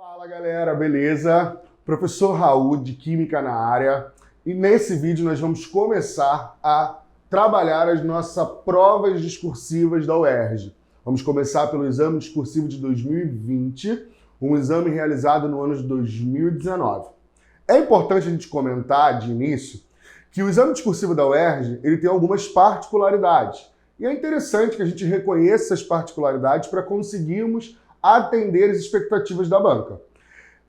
Fala galera, beleza? Professor Raul de Química na área, e nesse vídeo nós vamos começar a trabalhar as nossas provas discursivas da UERJ. Vamos começar pelo exame discursivo de 2020, um exame realizado no ano de 2019. É importante a gente comentar de início que o exame discursivo da UERJ ele tem algumas particularidades, e é interessante que a gente reconheça essas particularidades para conseguirmos atender as expectativas da banca.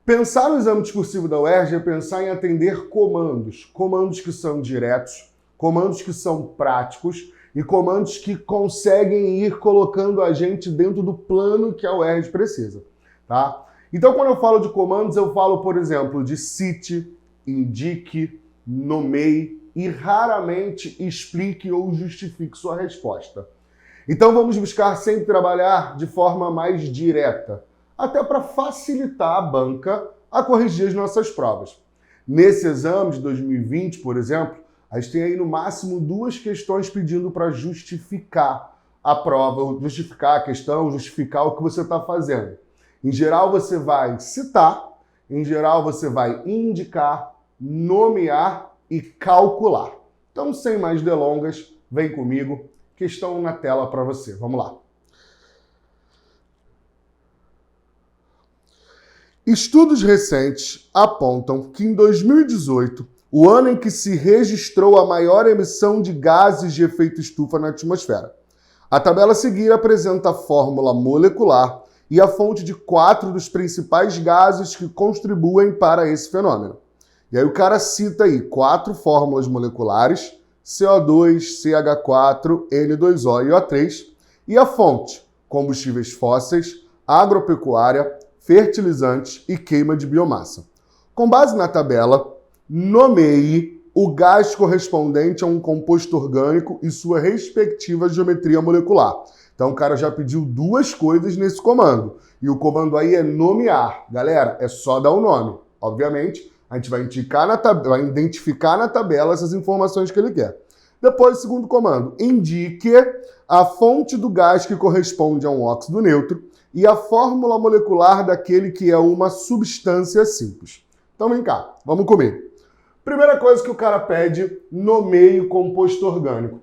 Pensar no exame discursivo da UERJ é pensar em atender comandos que são diretos, comandos que são práticos e comandos que conseguem ir colocando a gente dentro do plano que a UERJ precisa, tá? Então, quando eu falo de comandos, eu falo, por exemplo, de cite, indique, nomeie e raramente explique ou justifique sua resposta. Então vamos buscar sempre trabalhar de forma mais direta, até para facilitar a banca a corrigir as nossas provas. Nesse exame de 2020, por exemplo, a gente tem aí no máximo 2 questões pedindo para justificar a prova, justificar a questão, justificar o que você está fazendo. Em geral você vai citar, em geral você vai indicar, nomear e calcular. Então, sem mais delongas, vem comigo. Questão na tela para você. Vamos lá. Estudos recentes apontam que em 2018, o ano em que se registrou a maior emissão de gases de efeito estufa na atmosfera. A tabela a seguir apresenta a fórmula molecular e a fonte de 4 dos principais gases que contribuem para esse fenômeno. E aí o cara cita aí 4 fórmulas moleculares, CO2, CH4, N2O e O3, e a fonte, combustíveis fósseis, agropecuária, fertilizantes e queima de biomassa. Com base na tabela, nomeie o gás correspondente a um composto orgânico e sua respectiva geometria molecular. Então o cara já pediu 2 coisas nesse comando, e o comando aí é nomear. Galera, é só dar o nome. Obviamente, a gente vai identificar na tabela essas informações que ele quer. Depois, o segundo comando, indique a fonte do gás que corresponde a um óxido neutro e a fórmula molecular daquele que é uma substância simples. Então vem cá, vamos comigo. Primeira coisa que o cara pede, nomeie o composto orgânico.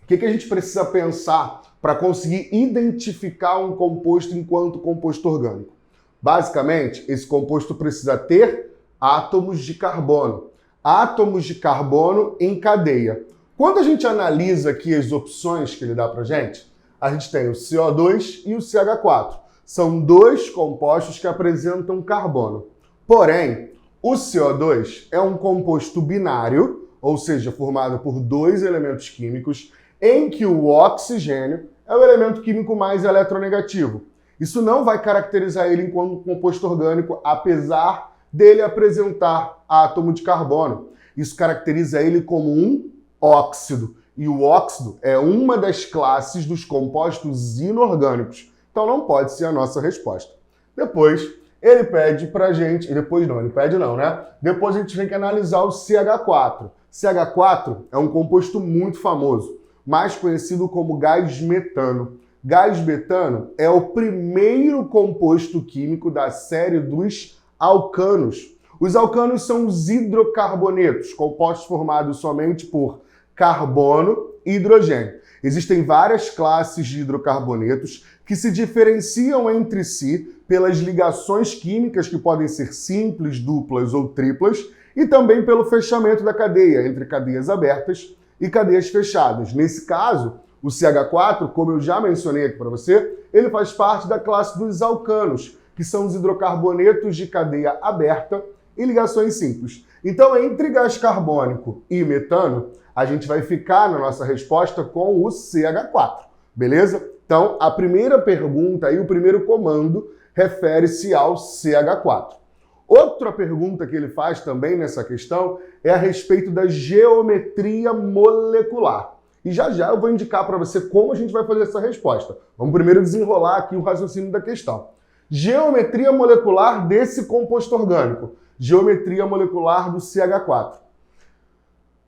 O que a gente precisa pensar para conseguir identificar um composto enquanto composto orgânico? Basicamente, esse composto precisa ter átomos de carbono. Átomos de carbono em cadeia. Quando a gente analisa aqui as opções que ele dá pra gente, a gente tem o CO2 e o CH4. São 2 compostos que apresentam carbono. Porém, o CO2 é um composto binário, ou seja, formado por 2 elementos químicos, em que o oxigênio é o elemento químico mais eletronegativo. Isso não vai caracterizar ele enquanto composto orgânico, apesar dele apresentar átomo de carbono. Isso caracteriza ele como um óxido. E o óxido é uma das classes dos compostos inorgânicos. Então não pode ser a nossa resposta. Depois, ele pede pra gente... Depois a gente tem que analisar o CH4. CH4 é um composto muito famoso, mais conhecido como gás metano. Gás metano é o primeiro composto químico da série dos alcanos. Os alcanos são os hidrocarbonetos, compostos formados somente por carbono e hidrogênio. Existem várias classes de hidrocarbonetos que se diferenciam entre si pelas ligações químicas que podem ser simples, duplas ou triplas, e também pelo fechamento da cadeia, entre cadeias abertas e cadeias fechadas. Nesse caso, o CH4, como eu já mencionei aqui para você, ele faz parte da classe dos alcanos, que são os hidrocarbonetos de cadeia aberta e ligações simples. Então, entre gás carbônico e metano, a gente vai ficar na nossa resposta com o CH4, beleza? Então, a primeira pergunta e o primeiro comando refere-se ao CH4. Outra pergunta que ele faz também nessa questão é a respeito da geometria molecular. E já já eu vou indicar para você como a gente vai fazer essa resposta. Vamos primeiro desenrolar aqui o raciocínio da questão. Geometria molecular desse composto orgânico. Geometria molecular do CH4.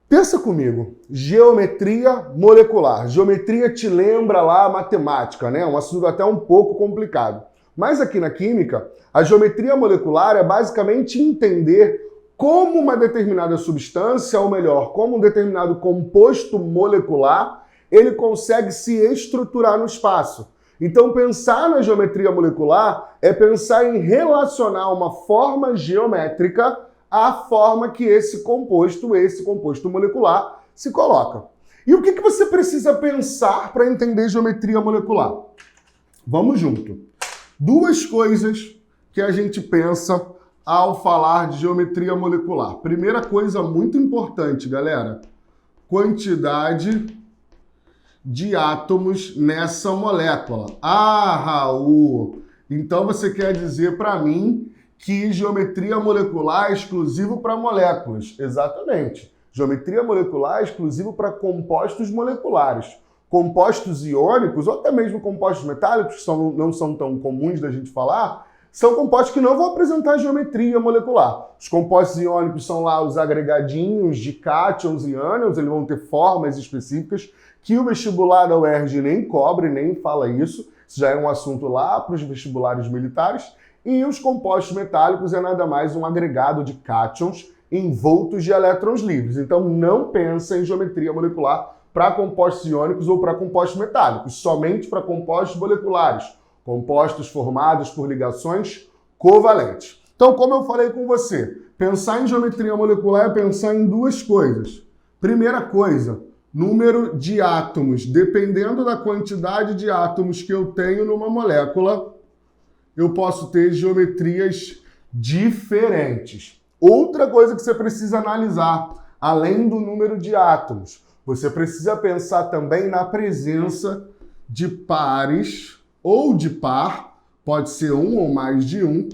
Pensa comigo, geometria molecular. Geometria te lembra lá a matemática, né? Um assunto até um pouco complicado. Mas aqui na química, a geometria molecular é basicamente entender como uma determinada substância, ou melhor, como um determinado composto molecular, ele consegue se estruturar no espaço. Então, pensar na geometria molecular é pensar em relacionar uma forma geométrica à forma que esse composto molecular, se coloca. E o que você precisa pensar para entender geometria molecular? Vamos junto. Duas coisas que a gente pensa ao falar de geometria molecular. Primeira coisa muito importante, galera, quantidade de átomos nessa molécula. Ah, Raul, então você quer dizer para mim que geometria molecular é exclusivo para moléculas? Exatamente. Geometria molecular é exclusivo para compostos moleculares. Compostos iônicos, ou até mesmo compostos metálicos, que não são tão comuns da gente falar, são compostos que não vão apresentar geometria molecular. Os compostos iônicos são lá os agregadinhos de cátions e ânions, eles vão ter formas específicas, que o vestibular da UERJ nem cobre, nem fala isso. Isso já é um assunto lá para os vestibulares militares. E os compostos metálicos é nada mais um agregado de cátions envoltos de elétrons livres. Então não pensa em geometria molecular para compostos iônicos ou para compostos metálicos, somente para compostos moleculares, compostos formados por ligações covalentes. Então, como eu falei com você, pensar em geometria molecular é pensar em duas coisas. Primeira coisa, número de átomos. Dependendo da quantidade de átomos que eu tenho numa molécula, eu posso ter geometrias diferentes. Outra coisa que você precisa analisar, além do número de átomos, você precisa pensar também na presença de pares ou de par, pode ser um ou mais de um,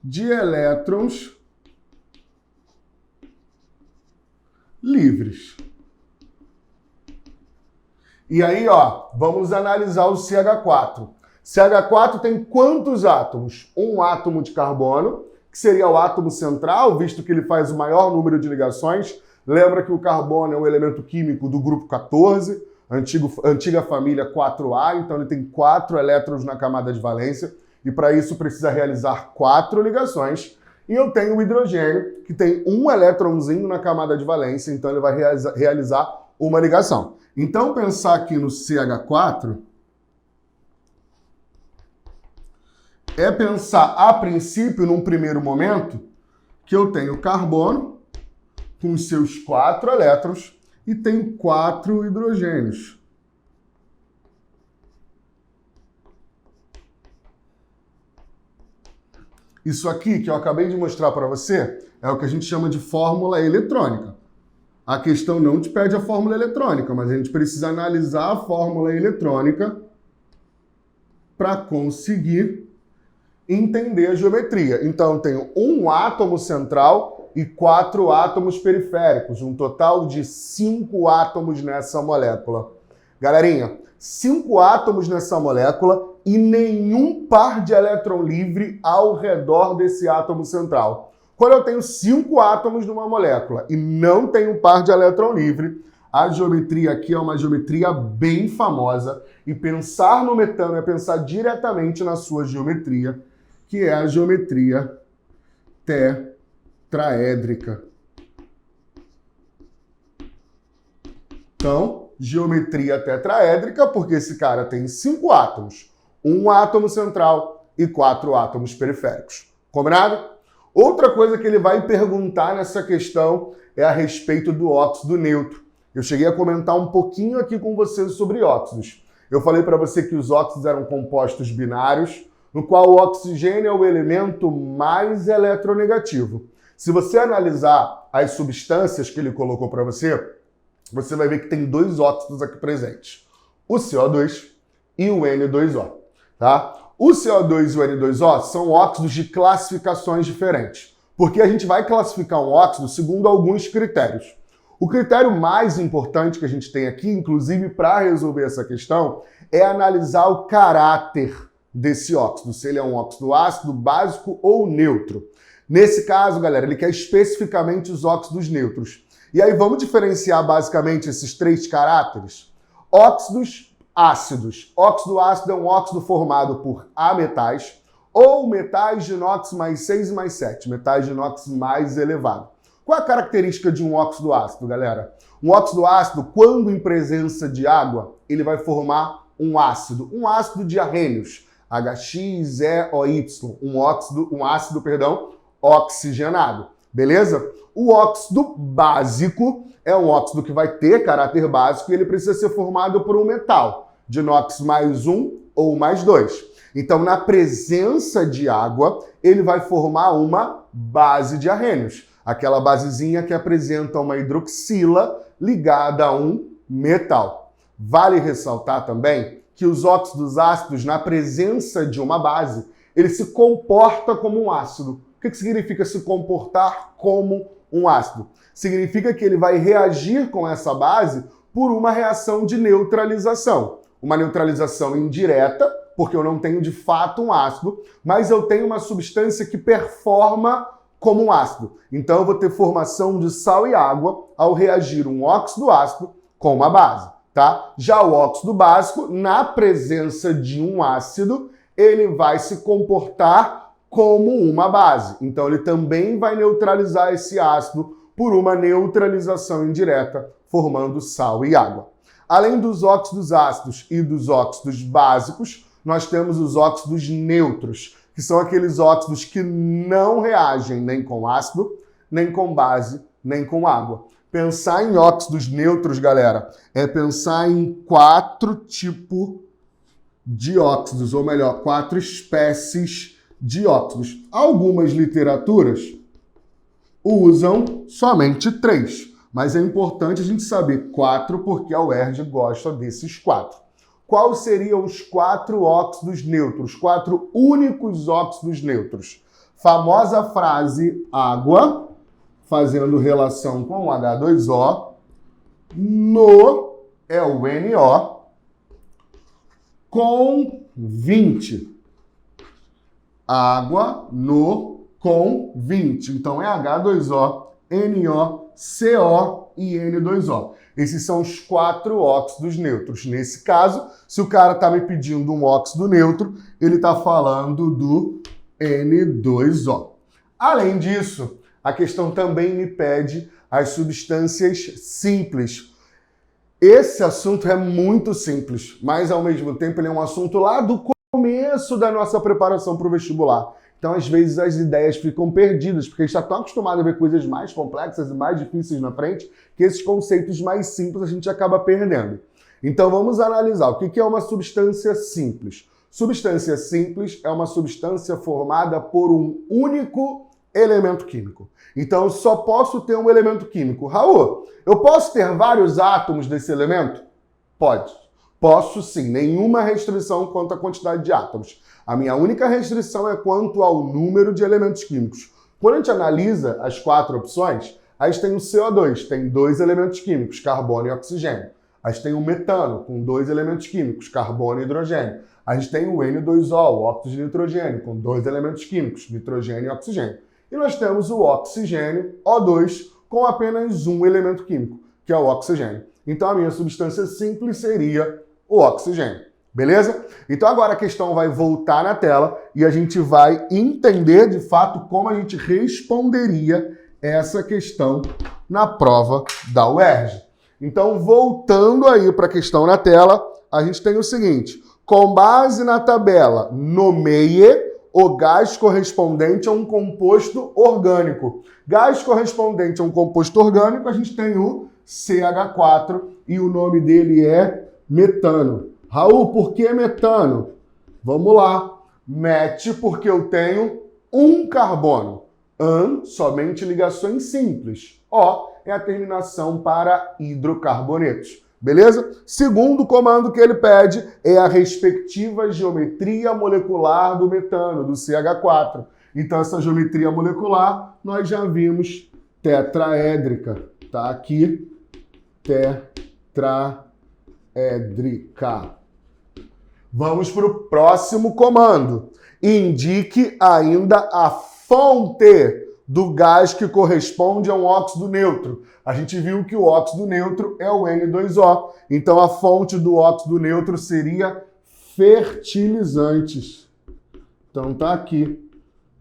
de elétrons livres. E aí, vamos analisar o CH4. CH4 tem quantos átomos? Um átomo de carbono, que seria o átomo central, visto que ele faz o maior número de ligações. Lembra que o carbono é um elemento químico do grupo 14, antiga família 4A, então ele tem 4 elétrons na camada de valência, e para isso precisa realizar 4 ligações. E eu tenho o hidrogênio, que tem um elétronzinho na camada de valência, então ele vai realizar uma ligação. Então, pensar aqui no CH4 é pensar, a princípio, num primeiro momento, que eu tenho carbono com seus 4 elétrons e tenho 4 hidrogênios. Isso aqui que eu acabei de mostrar para você é o que a gente chama de fórmula eletrônica. A questão não te pede a fórmula eletrônica, mas a gente precisa analisar a fórmula eletrônica para conseguir entender a geometria. Então, eu tenho um átomo central e 4 átomos periféricos, um total de 5 átomos nessa molécula. Galerinha, 5 átomos nessa molécula e nenhum par de elétron livre ao redor desse átomo central. Quando eu tenho 5 átomos numa molécula e não tenho um par de elétron livre, a geometria aqui é uma geometria bem famosa, e pensar no metano é pensar diretamente na sua geometria, que é a geometria tetraédrica. Então, geometria tetraédrica, porque esse cara tem 5 átomos, um átomo central e 4 átomos periféricos. Combinado? Outra coisa que ele vai perguntar nessa questão é a respeito do óxido neutro. Eu cheguei a comentar um pouquinho aqui com vocês sobre óxidos. Eu falei para você que os óxidos eram compostos binários, no qual o oxigênio é o elemento mais eletronegativo. Se você analisar as substâncias que ele colocou para você, você vai ver que tem 2 óxidos aqui presentes. O CO2 e o N2O. Tá? O CO2 e o N2O são óxidos de classificações diferentes, porque a gente vai classificar um óxido segundo alguns critérios. O critério mais importante que a gente tem aqui, inclusive para resolver essa questão, é analisar o caráter desse óxido, se ele é um óxido ácido, básico ou neutro. Nesse caso, galera, ele quer especificamente os óxidos neutros. E aí vamos diferenciar basicamente esses 3 caráteres? Óxidos ácidos. Óxido ácido é um óxido formado por ametais. ou metais de inox mais 6 e mais 7, metais de inox mais elevado. Qual é a característica de um óxido ácido, galera? Um óxido ácido, quando em presença de água, ele vai formar um ácido de arrênios, HXeOY, um ácido oxigenado, beleza? O óxido básico é um óxido que vai ter caráter básico e ele precisa ser formado por um metal, de inox mais 1 ou mais 2. Então, na presença de água, ele vai formar uma base de arrênios, aquela basezinha que apresenta uma hidroxila ligada a um metal. Vale ressaltar também que os óxidos ácidos, na presença de uma base, ele se comporta como um ácido. O que significa se comportar como um ácido? Significa que ele vai reagir com essa base por uma reação de neutralização. Uma neutralização indireta, porque eu não tenho de fato um ácido, mas eu tenho uma substância que performa como um ácido. Então eu vou ter formação de sal e água ao reagir um óxido ácido com uma base, tá? Já o óxido básico, na presença de um ácido, ele vai se comportar como uma base. Então ele também vai neutralizar esse ácido por uma neutralização indireta, formando sal e água. Além dos óxidos ácidos e dos óxidos básicos, nós temos os óxidos neutros, que são aqueles óxidos que não reagem nem com ácido, nem com base, nem com água. Pensar em óxidos neutros, galera, é pensar em 4 tipos de óxidos, ou melhor, 4 espécies de óxidos. Algumas literaturas usam somente 3, mas é importante a gente saber 4 porque a UERJ gosta desses 4. Quais seriam os 4 óxidos neutros, 4 únicos óxidos neutros? Famosa frase água, fazendo relação com o H2O, no é o NO, com 20. Água, no, com 20. Então é H2O, NO, CO e N2O. Esses são os 4 óxidos neutros. Nesse caso, se o cara está me pedindo um óxido neutro, ele está falando do N2O. Além disso, a questão também me pede as substâncias simples. Esse assunto é muito simples, mas ao mesmo tempo ele é um assunto lá do começo da nossa preparação para o vestibular. Então, às vezes, as ideias ficam perdidas, porque a gente está tão acostumado a ver coisas mais complexas e mais difíceis na frente, que esses conceitos mais simples a gente acaba perdendo. Então, vamos analisar o que é uma substância simples. Substância simples é uma substância formada por um único elemento químico. Então, eu só posso ter um elemento químico. Raul, eu posso ter vários átomos desse elemento? Pode. Posso sim, nenhuma restrição quanto à quantidade de átomos. A minha única restrição é quanto ao número de elementos químicos. Quando a gente analisa as 4 opções, a gente tem o CO2, tem 2 elementos químicos, carbono e oxigênio. A gente tem o metano, com 2 elementos químicos, carbono e hidrogênio. A gente tem o N2O, o óxido de nitrogênio, com 2 elementos químicos, nitrogênio e oxigênio. E nós temos o oxigênio, O2, com apenas um elemento químico, que é o oxigênio. Então a minha substância simples seria o oxigênio. Beleza? Então agora a questão vai voltar na tela e a gente vai entender de fato como a gente responderia essa questão na prova da UERJ. Então, voltando aí para a questão na tela, a gente tem o seguinte: com base na tabela, nomeie o gás correspondente a um composto orgânico. Gás correspondente a um composto orgânico, a gente tem o CH4 e o nome dele é metano. Raul, por que metano? Vamos lá. Met porque eu tenho um carbono. An, somente ligações simples. O é a terminação para hidrocarbonetos. Beleza? Segundo comando que ele pede é a respectiva geometria molecular do metano, do CH4. Então, essa geometria molecular nós já vimos tetraédrica. Tá aqui, tetraédrica. Vamos para o próximo comando. Indique ainda a fonte do gás que corresponde a um óxido neutro. A gente viu que o óxido neutro é o N2O. Então, a fonte do óxido neutro seria fertilizantes. Então tá aqui,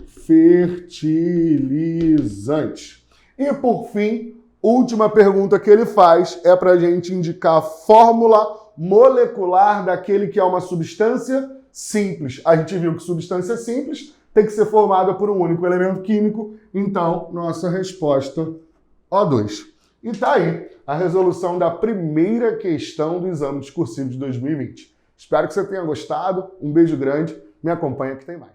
fertilizante. E por fim, última pergunta que ele faz é para a gente indicar a fórmula molecular daquele que é uma substância simples. A gente viu que substância simples tem que ser formada por um único elemento químico, então nossa resposta O2. E tá aí a resolução da primeira questão do exame discursivo de 2020. Espero que você tenha gostado, um beijo grande, me acompanha que tem mais.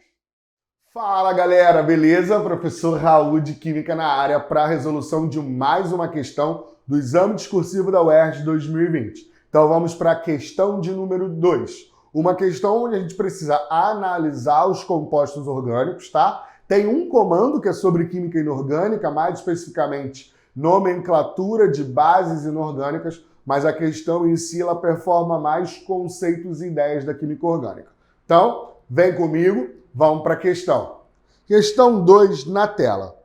Fala galera, beleza? Professor Raul de Química na área para a resolução de mais uma questão do exame discursivo da UERJ 2020. Então vamos para a questão de número 2. Uma questão onde a gente precisa analisar os compostos orgânicos, tá? Tem um comando que é sobre química inorgânica, mais especificamente nomenclatura de bases inorgânicas, mas a questão em si ela performa mais conceitos e ideias da química orgânica. Então, vem comigo, vamos para a questão. Questão 2 na tela.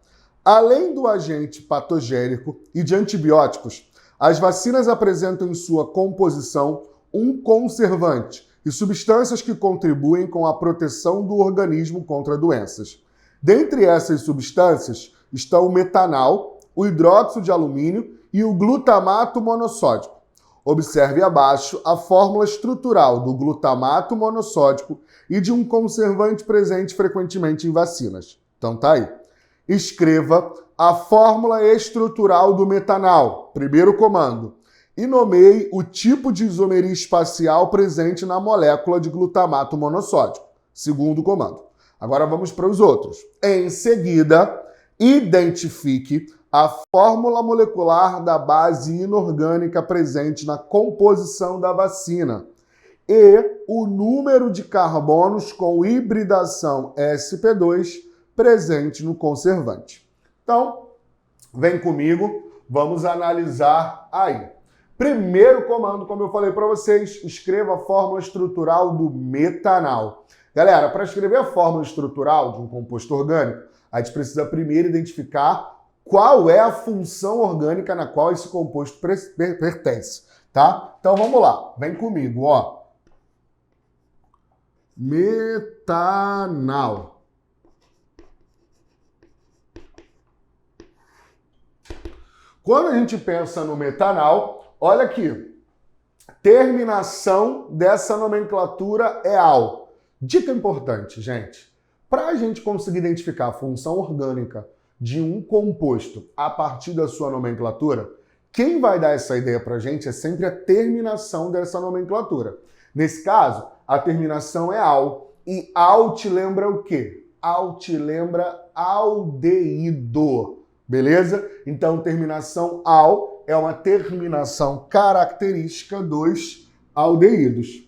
Além do agente patogênico e de antibióticos, as vacinas apresentam em sua composição um conservante e substâncias que contribuem com a proteção do organismo contra doenças. Dentre essas substâncias estão o metanal, o hidróxido de alumínio e o glutamato monossódico. Observe abaixo a fórmula estrutural do glutamato monossódico e de um conservante presente frequentemente em vacinas. Então tá aí. Escreva a fórmula estrutural do metanal, primeiro comando, e nomeie o tipo de isomeria espacial presente na molécula de glutamato monossódico, segundo comando. Agora vamos para os outros. Em seguida, identifique a fórmula molecular da base inorgânica presente na composição da vacina e o número de carbonos com hibridação sp2 presente no conservante. Então, vem comigo, vamos analisar aí. Primeiro comando, como eu falei para vocês, escreva a fórmula estrutural do metanal. Galera, para escrever a fórmula estrutural de um composto orgânico, a gente precisa primeiro identificar qual é a função orgânica na qual esse composto pertence, tá? Então vamos lá, vem comigo, ó. Metanal. Quando a gente pensa no metanal, olha aqui, terminação dessa nomenclatura é al. Dica importante, gente. Para a gente conseguir identificar a função orgânica de um composto a partir da sua nomenclatura, quem vai dar essa ideia para a gente é sempre a terminação dessa nomenclatura. Nesse caso, a terminação é al. E al te lembra o quê? Al te lembra aldeído. Beleza? Então, terminação al é uma terminação característica dos aldeídos.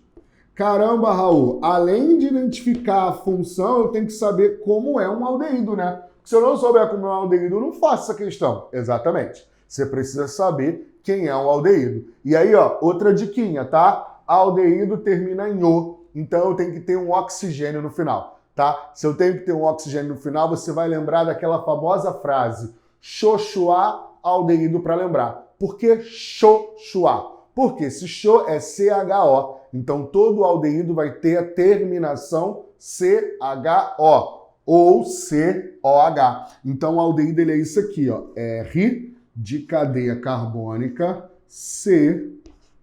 Caramba, Raul, além de identificar a função, eu tenho que saber como é um aldeído, né? Se eu não souber como é um aldeído, eu não faço essa questão. Exatamente. Você precisa saber quem é um aldeído. E aí, ó, outra diquinha, tá? Aldeído termina em O, então eu tenho que ter um oxigênio no final, tá? Se eu tenho que ter um oxigênio no final, você vai lembrar daquela famosa frase Xoxuá aldeído para lembrar. Por que Xoxuá? Porque esse Xo é CHO, então todo aldeído vai ter a terminação CHO ou COH. Então o aldeído ele é isso aqui, ó, R de cadeia carbônica, C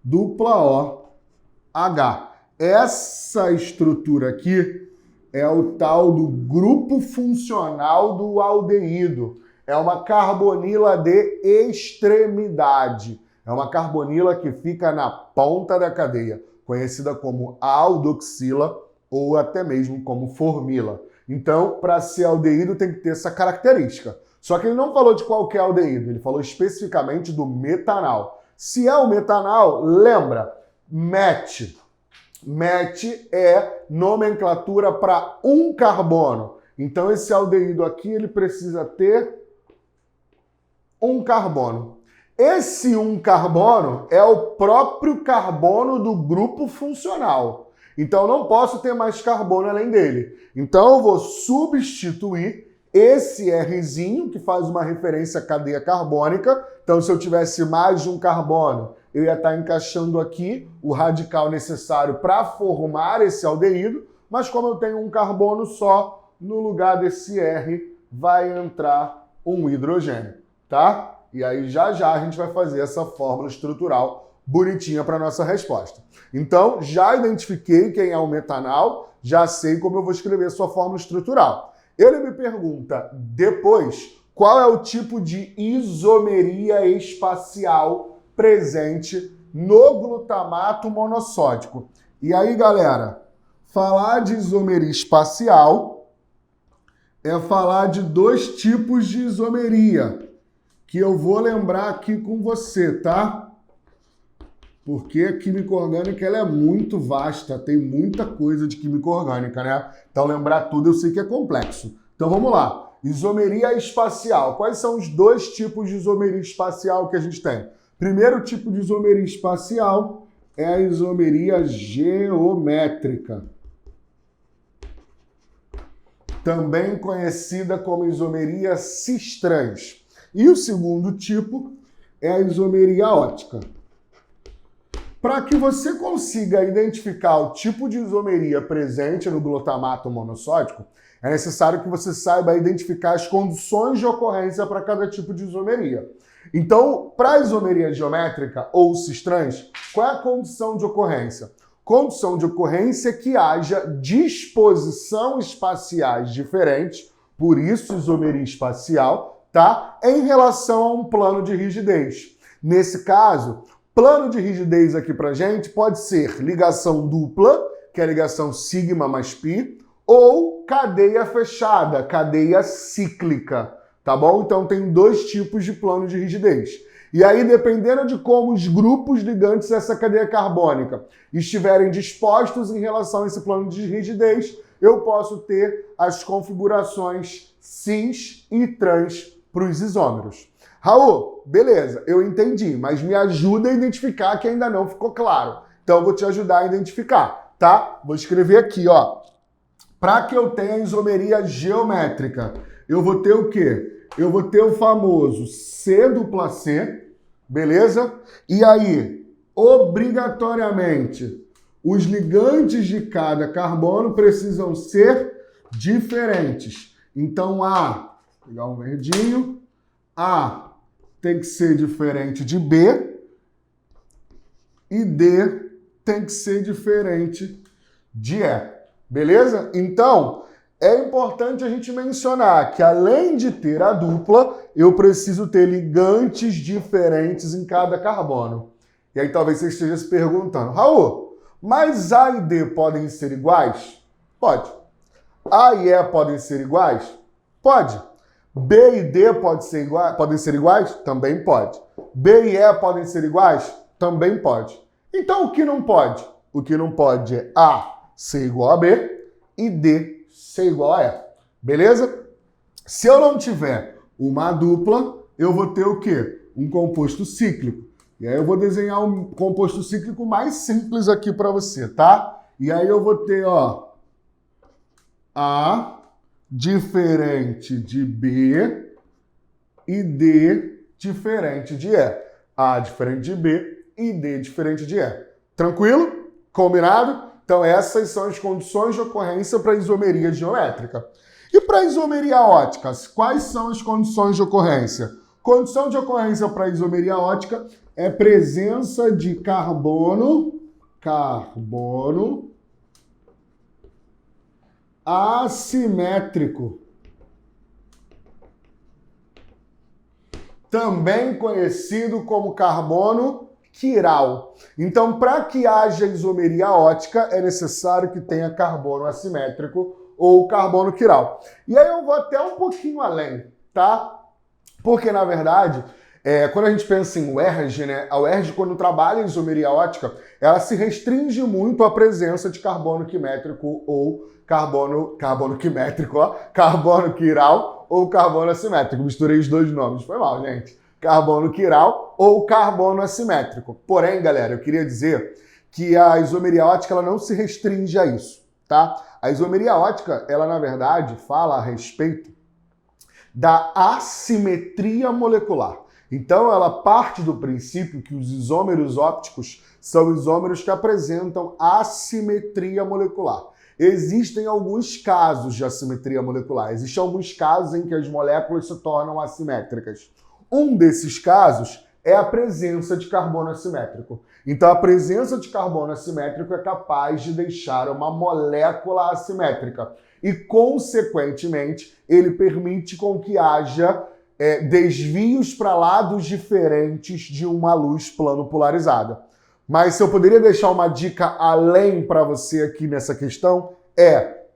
dupla O, H. Essa estrutura aqui é o tal do grupo funcional do aldeído. É uma carbonila de extremidade. É uma carbonila que fica na ponta da cadeia, conhecida como aldoxila ou até mesmo como formila. Então, para ser aldeído tem que ter essa característica. Só que ele não falou de qualquer aldeído, ele falou especificamente do metanal. Se é o metanal, lembra, MET. MET é nomenclatura para um carbono. Então, esse aldeído aqui, ele precisa ter um carbono. Esse um carbono é o próprio carbono do grupo funcional. Então, eu não posso ter mais carbono além dele. Então, eu vou substituir esse Rzinho, que faz uma referência à cadeia carbônica. Então, se eu tivesse mais de um carbono, eu ia estar encaixando aqui o radical necessário para formar esse aldeído. mas como eu tenho um carbono só, no lugar desse R vai entrar um hidrogênio, tá? E aí já a gente vai fazer essa fórmula estrutural bonitinha para nossa resposta. Então, já identifiquei quem é o metanal, já sei como eu vou escrever sua fórmula estrutural. Ele me pergunta depois qual é o tipo de isomeria espacial presente no glutamato monossódico. E aí, galera, falar de isomeria espacial é falar de dois tipos de isomeria, que eu vou lembrar aqui com você, tá? Porque a química orgânica ela é muito vasta, tem muita coisa de química orgânica, né? Então lembrar tudo eu sei que é complexo. Então vamos lá. Isomeria espacial. Quais são os dois tipos de isomeria espacial que a gente tem? Primeiro tipo de isomeria espacial é a isomeria geométrica, também conhecida como isomeria cis-trans. E o segundo tipo é a isomeria ótica. Para que você consiga identificar o tipo de isomeria presente no glutamato monossódico, é necessário que você saiba identificar as condições de ocorrência para cada tipo de isomeria. Então, para a isomeria geométrica ou cis-trans, qual é a condição de ocorrência? Condição de ocorrência é que haja disposição espaciais diferentes, por isso isomeria espacial, tá? Em relação a um plano de rigidez. Nesse caso, plano de rigidez aqui pra gente pode ser ligação dupla, que é a ligação sigma mais π, ou cadeia fechada, cadeia cíclica, tá bom? Então tem dois tipos de plano de rigidez. E aí, dependendo de como os grupos ligantes dessa cadeia carbônica estiverem dispostos em relação a esse plano de rigidez, eu posso ter as configurações cis e trans para os isômeros. Raul, beleza, eu entendi, mas me ajuda a identificar que ainda não ficou claro. Então eu vou te ajudar a identificar, tá? Vou escrever aqui, ó. Para que eu tenha isomeria geométrica, eu vou ter o quê? Eu vou ter o famoso C dupla C, beleza? E aí, obrigatoriamente, os ligantes de cada carbono precisam ser diferentes. Então, A, vou pegar um verdinho, A tem que ser diferente de B e D tem que ser diferente de E. Beleza? Então, é importante a gente mencionar que além de ter a dupla, eu preciso ter ligantes diferentes em cada carbono. E aí talvez você esteja se perguntando, Raul, mas A e D podem ser iguais? Pode. A e E podem ser iguais? Pode. B e D podem ser iguais? Também pode. B e E podem ser iguais? Também pode. Então o que não pode? O que não pode é A ser igual a B e D ser igual a E. Beleza? Se eu não tiver uma dupla, eu vou ter o quê? Um composto cíclico. E aí eu vou desenhar um composto cíclico mais simples aqui para você, tá? E aí eu vou ter, ó, A diferente de B e D diferente de E. A diferente de B e D diferente de E. Tranquilo? Combinado? Então essas são as condições de ocorrência para a isomeria geométrica. E para a isomeria ótica, quais são as condições de ocorrência? Condição de ocorrência para a isomeria ótica é presença de carbono assimétrico, também conhecido como carbono quiral. Então, para que haja isomeria ótica, é necessário que tenha carbono assimétrico ou carbono quiral. E aí eu vou até um pouquinho além, tá? Porque, na verdade, quando a gente pensa em UERJ, né, a UERJ, quando trabalha em isomeria ótica, ela se restringe muito à presença de carbono quimétrico ou carbono quiral ou carbono assimétrico. Misturei os dois nomes, foi mal, gente. Carbono quiral ou carbono assimétrico. Porém, galera, eu queria dizer que a isomeria ótica ela não se restringe a isso, tá? A isomeria ótica, ela na verdade fala a respeito da assimetria molecular. Então, ela parte do princípio que os isômeros ópticos são isômeros que apresentam assimetria molecular. Existem alguns casos de assimetria molecular. Existem alguns casos em que as moléculas se tornam assimétricas. Um desses casos é a presença de carbono assimétrico. Então, a presença de carbono assimétrico é capaz de deixar uma molécula assimétrica e, consequentemente, ele permite com que haja desvios para lados diferentes de uma luz plano polarizada. Mas se eu poderia deixar uma dica além para você aqui nessa questão,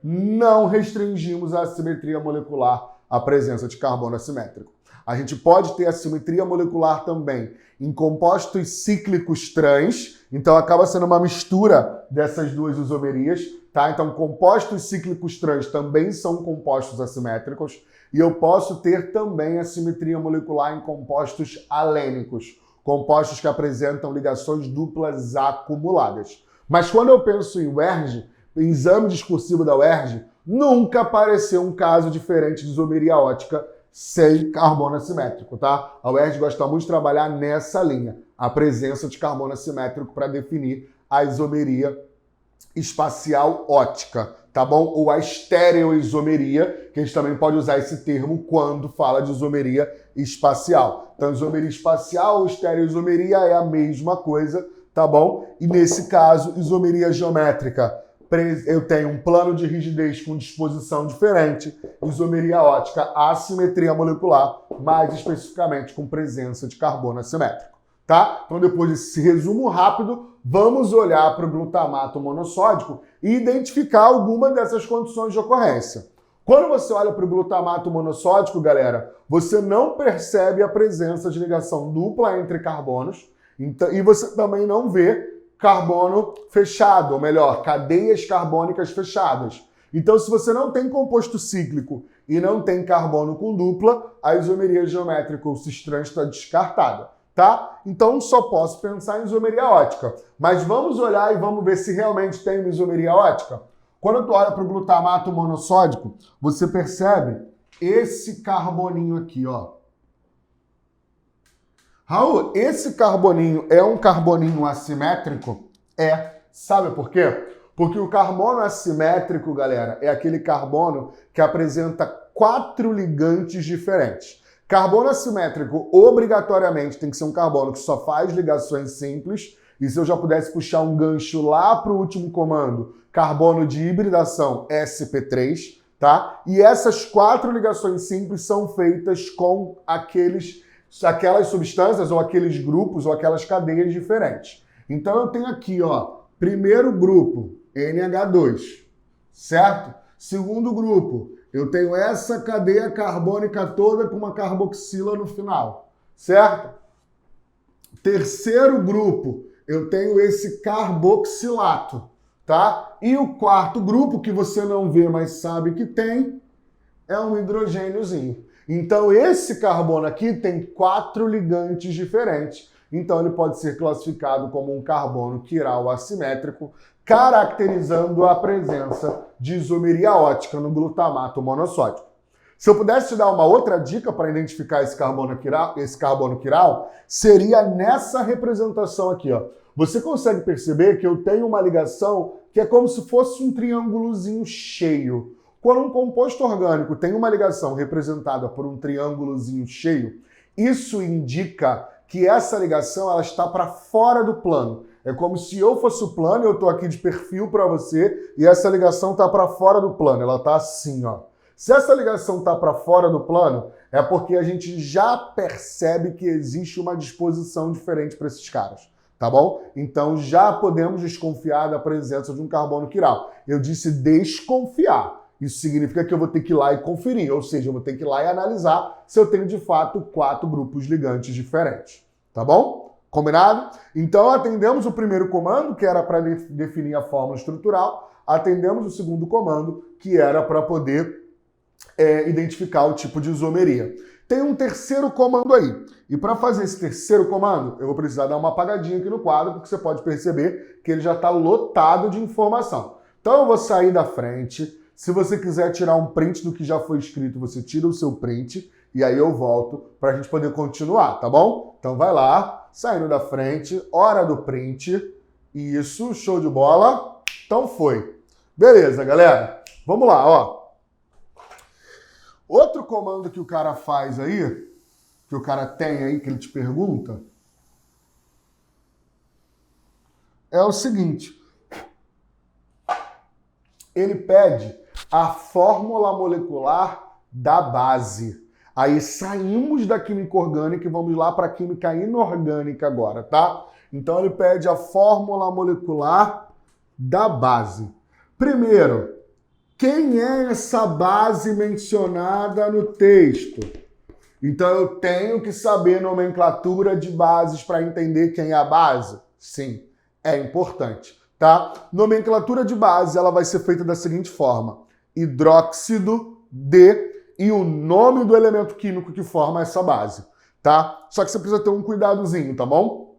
não restringimos a assimetria molecular à presença de carbono assimétrico. A gente pode ter assimetria molecular também em compostos cíclicos trans, então acaba sendo uma mistura dessas duas isomerias, tá? Então compostos cíclicos trans também são compostos assimétricos e eu posso ter também assimetria molecular em compostos alênicos, compostos que apresentam ligações duplas acumuladas. Mas quando eu penso em UERJ, exame discursivo da UERJ, nunca apareceu um caso diferente de isomeria ótica sem carbono assimétrico, tá? A UERJ gosta muito de trabalhar nessa linha, a presença de carbono assimétrico para definir a isomeria espacial ótica, tá bom? Ou a estereoisomeria, que a gente também pode usar esse termo quando fala de isomeria espacial. Então, isomeria espacial ou estereoisomeria é a mesma coisa, tá bom? E nesse caso, isomeria geométrica, eu tenho um plano de rigidez com disposição diferente, isomeria ótica, assimetria molecular, mais especificamente com presença de carbono assimétrico, tá? Então, depois desse resumo rápido, vamos olhar para o glutamato monossódico e identificar alguma dessas condições de ocorrência. Quando você olha para o glutamato monossódico, galera, você não percebe a presença de ligação dupla entre carbonos e você também não vê carbono fechado, ou melhor, cadeias carbônicas fechadas. Então, se você não tem composto cíclico e não tem carbono com dupla, a isomeria geométrica ou cis-trans está descartada, tá? Então, só posso pensar em isomeria ótica. Mas vamos olhar e vamos ver se realmente tem uma isomeria ótica? Quando tu olha para o glutamato monossódico, você percebe esse carboninho aqui, ó. Raul, esse carboninho é um carboninho assimétrico? Sabe por quê? Porque o carbono assimétrico, galera, é aquele carbono que apresenta 4 ligantes diferentes. Carbono assimétrico, obrigatoriamente, tem que ser um carbono que só faz ligações simples. E se eu já pudesse puxar um gancho lá para o último comando, carbono de hibridação sp3, tá? E essas 4 ligações simples são feitas com aquelas substâncias ou aqueles grupos ou aquelas cadeias diferentes. Então eu tenho aqui, ó, primeiro grupo, NH2, certo? Segundo grupo, eu tenho essa cadeia carbônica toda com uma carboxila no final, certo? Terceiro grupo, eu tenho esse carboxilato, tá? E o quarto grupo, que você não vê, mas sabe que tem, é um hidrogêniozinho. Então, esse carbono aqui tem 4 ligantes diferentes. Então, ele pode ser classificado como um carbono quiral assimétrico, caracterizando a presença de isomeria ótica no glutamato monossódico. Se eu pudesse te dar uma outra dica para identificar esse carbono quiral, seria nessa representação aqui, ó. Você consegue perceber que eu tenho uma ligação que é como se fosse um triângulozinho cheio. Quando um composto orgânico tem uma ligação representada por um triângulozinho cheio, isso indica que essa ligação ela está para fora do plano. É como se eu fosse o plano, eu estou aqui de perfil para você, e essa ligação está para fora do plano. Ela está assim, ó. Se essa ligação está para fora do plano, é porque a gente já percebe que existe uma disposição diferente para esses caras, tá bom? Então já podemos desconfiar da presença de um carbono quiral. Eu disse desconfiar. Isso significa que eu vou ter que ir lá e conferir, ou seja, eu vou ter que ir lá e analisar se eu tenho de fato 4 grupos ligantes diferentes, tá bom? Combinado? Então atendemos o primeiro comando, que era para definir a fórmula estrutural, atendemos o segundo comando, que era para poder identificar o tipo de isomeria. Tem um terceiro comando aí, e para fazer esse terceiro comando, eu vou precisar dar uma apagadinha aqui no quadro, porque você pode perceber que ele já está lotado de informação. Então eu vou sair da frente. Se você quiser tirar um print do que já foi escrito, você tira o seu print e aí eu volto para a gente poder continuar, tá bom? Então vai lá, saindo da frente, hora do print, Isso, show de bola. Então foi. Beleza, galera. Vamos lá, ó. Outro comando que o cara faz aí, que o cara tem aí, que ele te pergunta, é o seguinte. Ele pede a fórmula molecular da base. Aí saímos da química orgânica e vamos lá para a química inorgânica agora, tá? Então ele pede a fórmula molecular da base. Primeiro, quem é essa base mencionada no texto? Então eu tenho que saber nomenclatura de bases para entender quem é a base? Sim, é importante, tá? Nomenclatura de base, ela vai ser feita da seguinte forma: hidróxido de e o nome do elemento químico que forma essa base, tá? Só que você precisa ter um cuidadozinho, tá bom?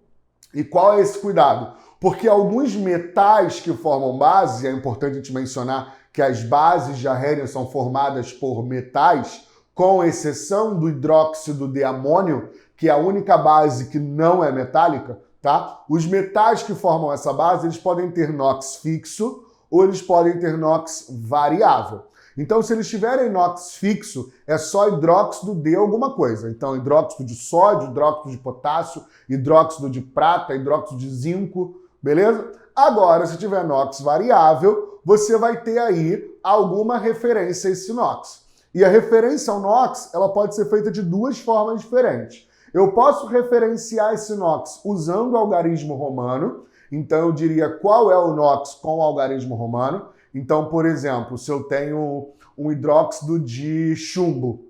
E qual é esse cuidado? Porque alguns metais que formam base, é importante a gente mencionar que as bases de arrênio são formadas por metais, com exceção do hidróxido de amônio, que é a única base que não é metálica, tá? Os metais que formam essa base, eles podem ter NOx fixo ou eles podem ter NOx variável. Então, se eles tiverem NOx fixo, é só hidróxido de alguma coisa. Então, hidróxido de sódio, hidróxido de potássio, hidróxido de prata, hidróxido de zinco, beleza? Agora, se tiver NOx variável, você vai ter aí alguma referência a esse NOx. E a referência ao NOx, ela pode ser feita de duas formas diferentes. Eu posso referenciar esse NOx usando o algarismo romano. Então, eu diria qual é o NOx com o algarismo romano. Então, por exemplo, se eu tenho um hidróxido de chumbo,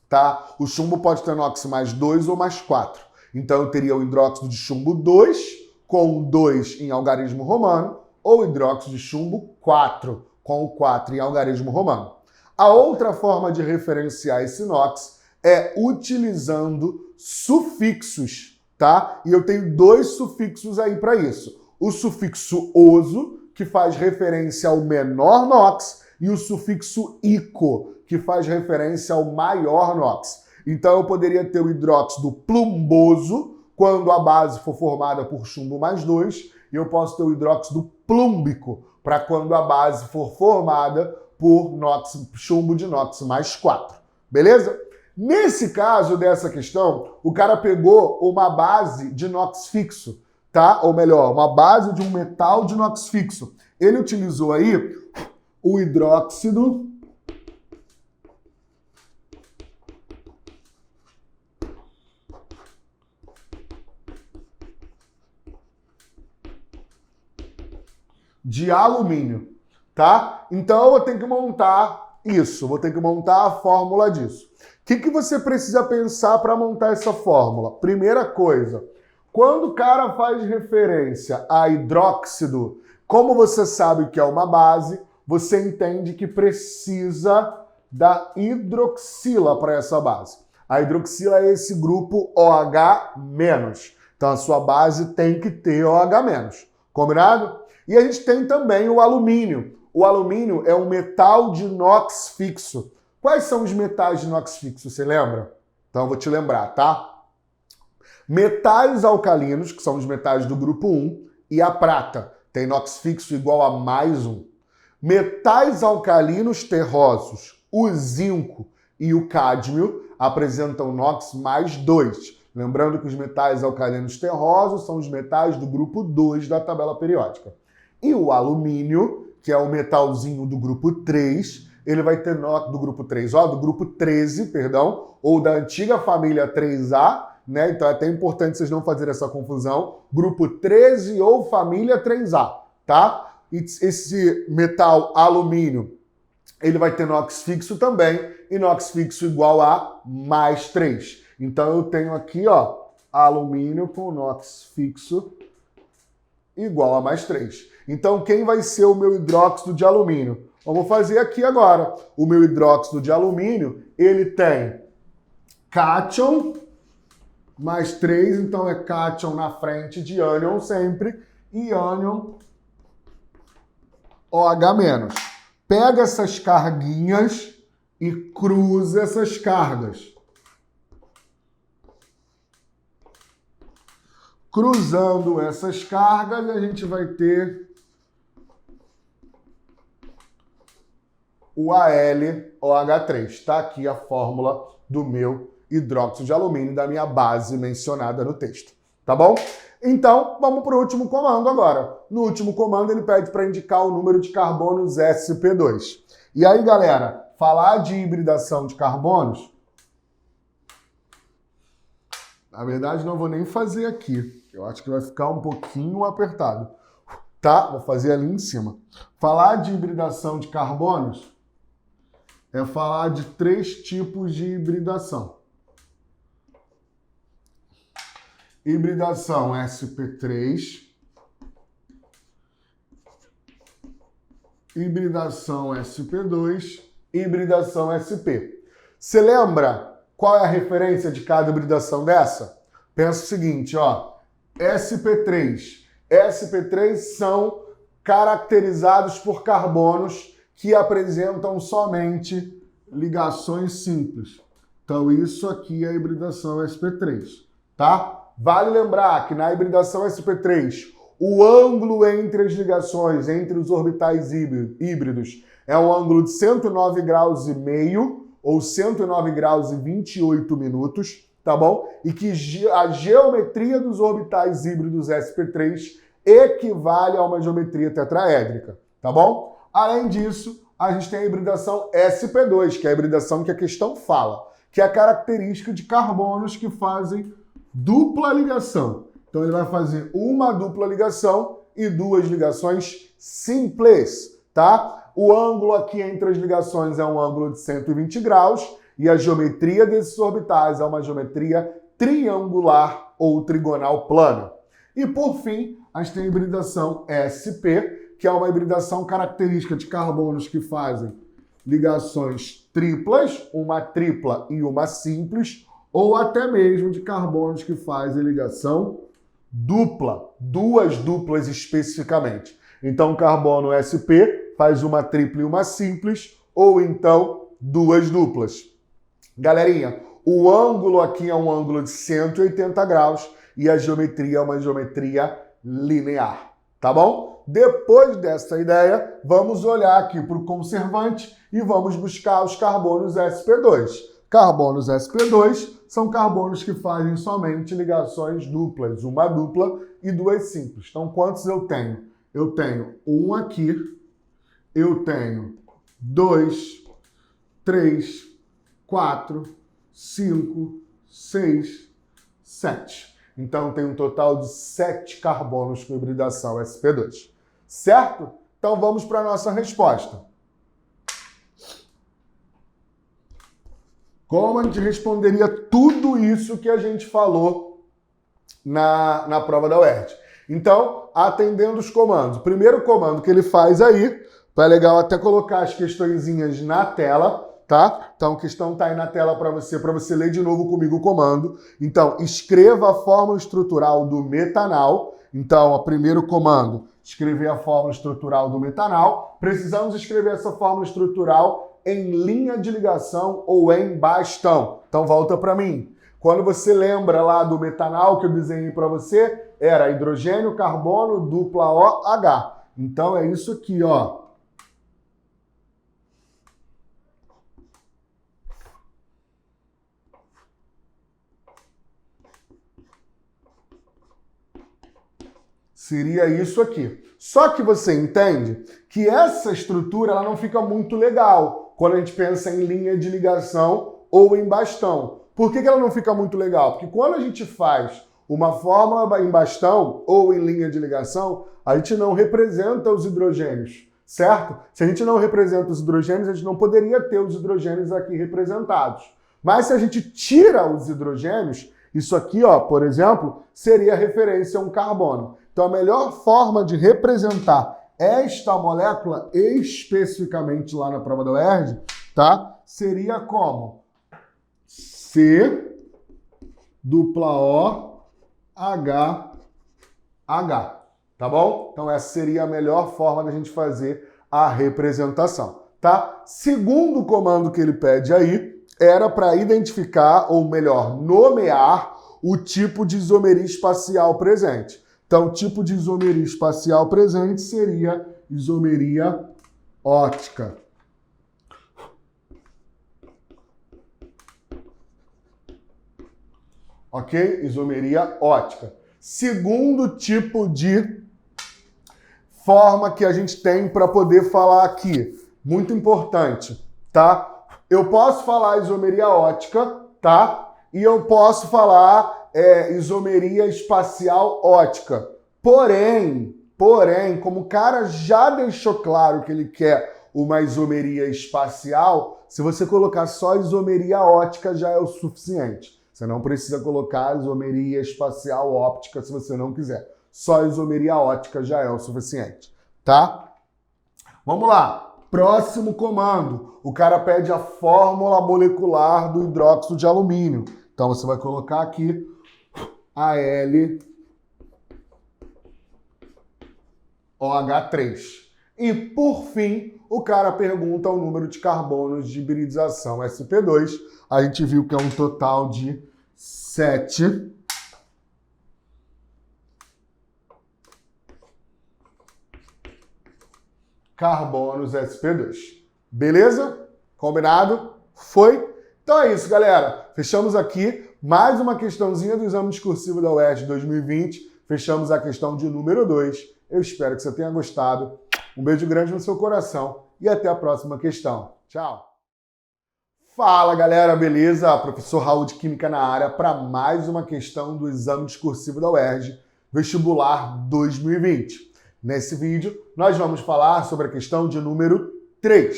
tá? O chumbo pode ter NOx mais 2 ou mais 4. Então, eu teria o hidróxido de chumbo 2, com o 2 em algarismo romano, ou hidróxido de chumbo 4, com o 4 em algarismo romano. A outra forma de referenciar esse NOx é utilizando sufixos, tá? E eu tenho dois sufixos aí para isso. O sufixo oso, que faz referência ao menor NOx, e o sufixo ico, que faz referência ao maior NOx. Então eu poderia ter o hidróxido plumboso, quando a base for formada por chumbo mais 2, e eu posso ter o hidróxido plúmbico, para quando a base for formada por chumbo de NOx mais 4. Beleza? Nesse caso dessa questão, o cara pegou uma base de NOx fixo, tá? Ou melhor, uma base de um metal de NOx fixo. Ele utilizou aí o hidróxido de alumínio, tá? Então eu vou ter que montar isso, vou ter que montar a fórmula disso. O que você precisa pensar para montar essa fórmula? Primeira coisa, quando o cara faz referência a hidróxido, como você sabe que é uma base, você entende que precisa da hidroxila para essa base. A hidroxila é esse grupo OH-. Então a sua base tem que ter OH-. Combinado? E a gente tem também o alumínio. O alumínio é um metal de NOx fixo. Quais são os metais de NOx fixo? Você lembra? Então eu vou te lembrar, tá? Metais alcalinos, que são os metais do grupo 1, e a prata. Tem NOx fixo igual a mais 1. Metais alcalinos terrosos, o zinco e o cádmio, apresentam NOx mais 2. Lembrando que os metais alcalinos terrosos são os metais do grupo 2 da tabela periódica. E o alumínio, que é o metalzinho do grupo 3, ele vai ter NOx do grupo 3, do grupo 13, perdão, ou da antiga família 3A, né? Então é até importante vocês não fazerem essa confusão. Grupo 13 ou família 3A, tá? E esse metal alumínio, ele vai ter NOx fixo também, e NOx fixo igual a mais 3. Então eu tenho aqui, ó, alumínio com NOx fixo igual a mais 3. Então quem vai ser o meu hidróxido de alumínio? Vamos fazer aqui agora. O meu hidróxido de alumínio, ele tem cátion mais 3, então é cátion na frente de ânion sempre, e ânion OH-. Pega essas carguinhas e cruza essas cargas. Cruzando essas cargas, a gente vai ter o AlOH3. Está aqui a fórmula do meu hidróxido de alumínio, da minha base mencionada no texto. Tá bom? Então, vamos para o último comando agora. No último comando, ele pede para indicar o número de carbonos sp2. E aí, galera, falar de hibridação de carbonos, na verdade, não vou nem fazer aqui. Eu acho que vai ficar um pouquinho apertado. Tá? Vou fazer ali em cima. Falar de hibridação de carbonos é falar de 3 tipos de hibridação. Hibridação sp3, hibridação sp2, hibridação sp. Você lembra qual é a referência de cada hibridação dessa? Pensa o seguinte, ó, sp3. sp3 são caracterizados por carbonos que apresentam somente ligações simples. Então, isso aqui é a hibridação sp3, tá? Vale lembrar que na hibridação sp3, o ângulo entre as ligações, entre os orbitais híbridos, é um ângulo de 109 graus e meio, ou 109 graus e 28 minutos, tá bom? E que a geometria dos orbitais híbridos sp3 equivale a uma geometria tetraédrica, tá bom? Além disso, a gente tem a hibridação sp2, que é a hibridação que a questão fala, que é a característica de carbonos que fazem dupla ligação. Então ele vai fazer uma dupla ligação e 2 ligações simples, tá? O ângulo aqui entre as ligações é um ângulo de 120 graus e a geometria desses orbitais é uma geometria triangular ou trigonal plana. E por fim, a gente tem a hibridação sp, que é uma hibridação característica de carbonos que fazem ligações triplas, uma tripla e uma simples, ou até mesmo de carbonos que fazem ligação dupla, 2 duplas especificamente. Então, o carbono sp faz uma tripla e uma simples, ou então 2 duplas. Galerinha, o ângulo aqui é um ângulo de 180 graus e a geometria é uma geometria linear, tá bom? Depois dessa ideia, vamos olhar aqui para o conservante e vamos buscar os carbonos sp2. Carbonos sp2 são carbonos que fazem somente ligações duplas, uma dupla e 2 simples. Então, quantos eu tenho? Eu tenho um aqui, eu tenho 2, 3, 4, 5, 6, 7. Então, tem um total de 7 carbonos com hibridação sp2. Certo? Então, vamos para a nossa resposta. Como a gente responderia tudo isso que a gente falou na prova da UERJ? Então, atendendo os comandos. O primeiro comando que ele faz aí, é legal até colocar as questõezinhas na tela, tá? Então, a questão tá aí na tela para você ler de novo comigo o comando. Então, escreva a fórmula estrutural do metanal. Então, o primeiro comando, escrever a fórmula estrutural do metanal. Precisamos escrever essa fórmula estrutural em linha de ligação ou em bastão. Então, volta para mim. Quando você lembra lá do metanal que eu desenhei para você, era hidrogênio, carbono, dupla OH. Então, é isso aqui, ó. Seria isso aqui. Só que você entende que essa estrutura ela não fica muito legal quando a gente pensa em linha de ligação ou em bastão. Por que ela não fica muito legal? Porque quando a gente faz uma fórmula em bastão ou em linha de ligação, a gente não representa os hidrogênios, certo? Se a gente não representa os hidrogênios, a gente não poderia ter os hidrogênios aqui representados. Mas se a gente tira os hidrogênios, isso aqui, ó, por exemplo, seria referência a um carbono. Então, a melhor forma de representar esta molécula, especificamente lá na prova da UERJ, tá? Seria como? C dupla O H H, tá bom? Então, essa seria a melhor forma da gente fazer a representação, tá? Segundo comando que ele pede aí, era para identificar, ou melhor, nomear o tipo de isomeria espacial presente. Então, o tipo de isomeria espacial presente seria isomeria ótica. Ok? Isomeria ótica. Segundo tipo de forma que a gente tem para poder falar aqui. Muito importante, tá? Eu posso falar isomeria ótica, tá? E eu posso falar isomeria espacial ótica. Porém, como o cara já deixou claro que ele quer uma isomeria espacial, se você colocar só isomeria ótica já é o suficiente. Você não precisa colocar isomeria espacial óptica se você não quiser. Só isomeria ótica já é o suficiente, tá? Vamos lá. Próximo comando. O cara pede a fórmula molecular do hidróxido de alumínio. Então você vai colocar aqui AlOH3. E por fim, o cara pergunta o número de carbonos de hibridização sp2. A gente viu que é um total de 7. Carbonos sp2. Beleza? Combinado? Foi? Então é isso, galera. Fechamos aqui mais uma questãozinha do exame discursivo da UERJ 2020. Fechamos a questão de número 2. Eu espero que você tenha gostado. Um beijo grande no seu coração e até a próxima questão. Tchau! Fala, galera, beleza? Professor Raul de Química na área para mais uma questão do exame discursivo da UERJ Vestibular 2020. Nesse vídeo, nós vamos falar sobre a questão de número 3,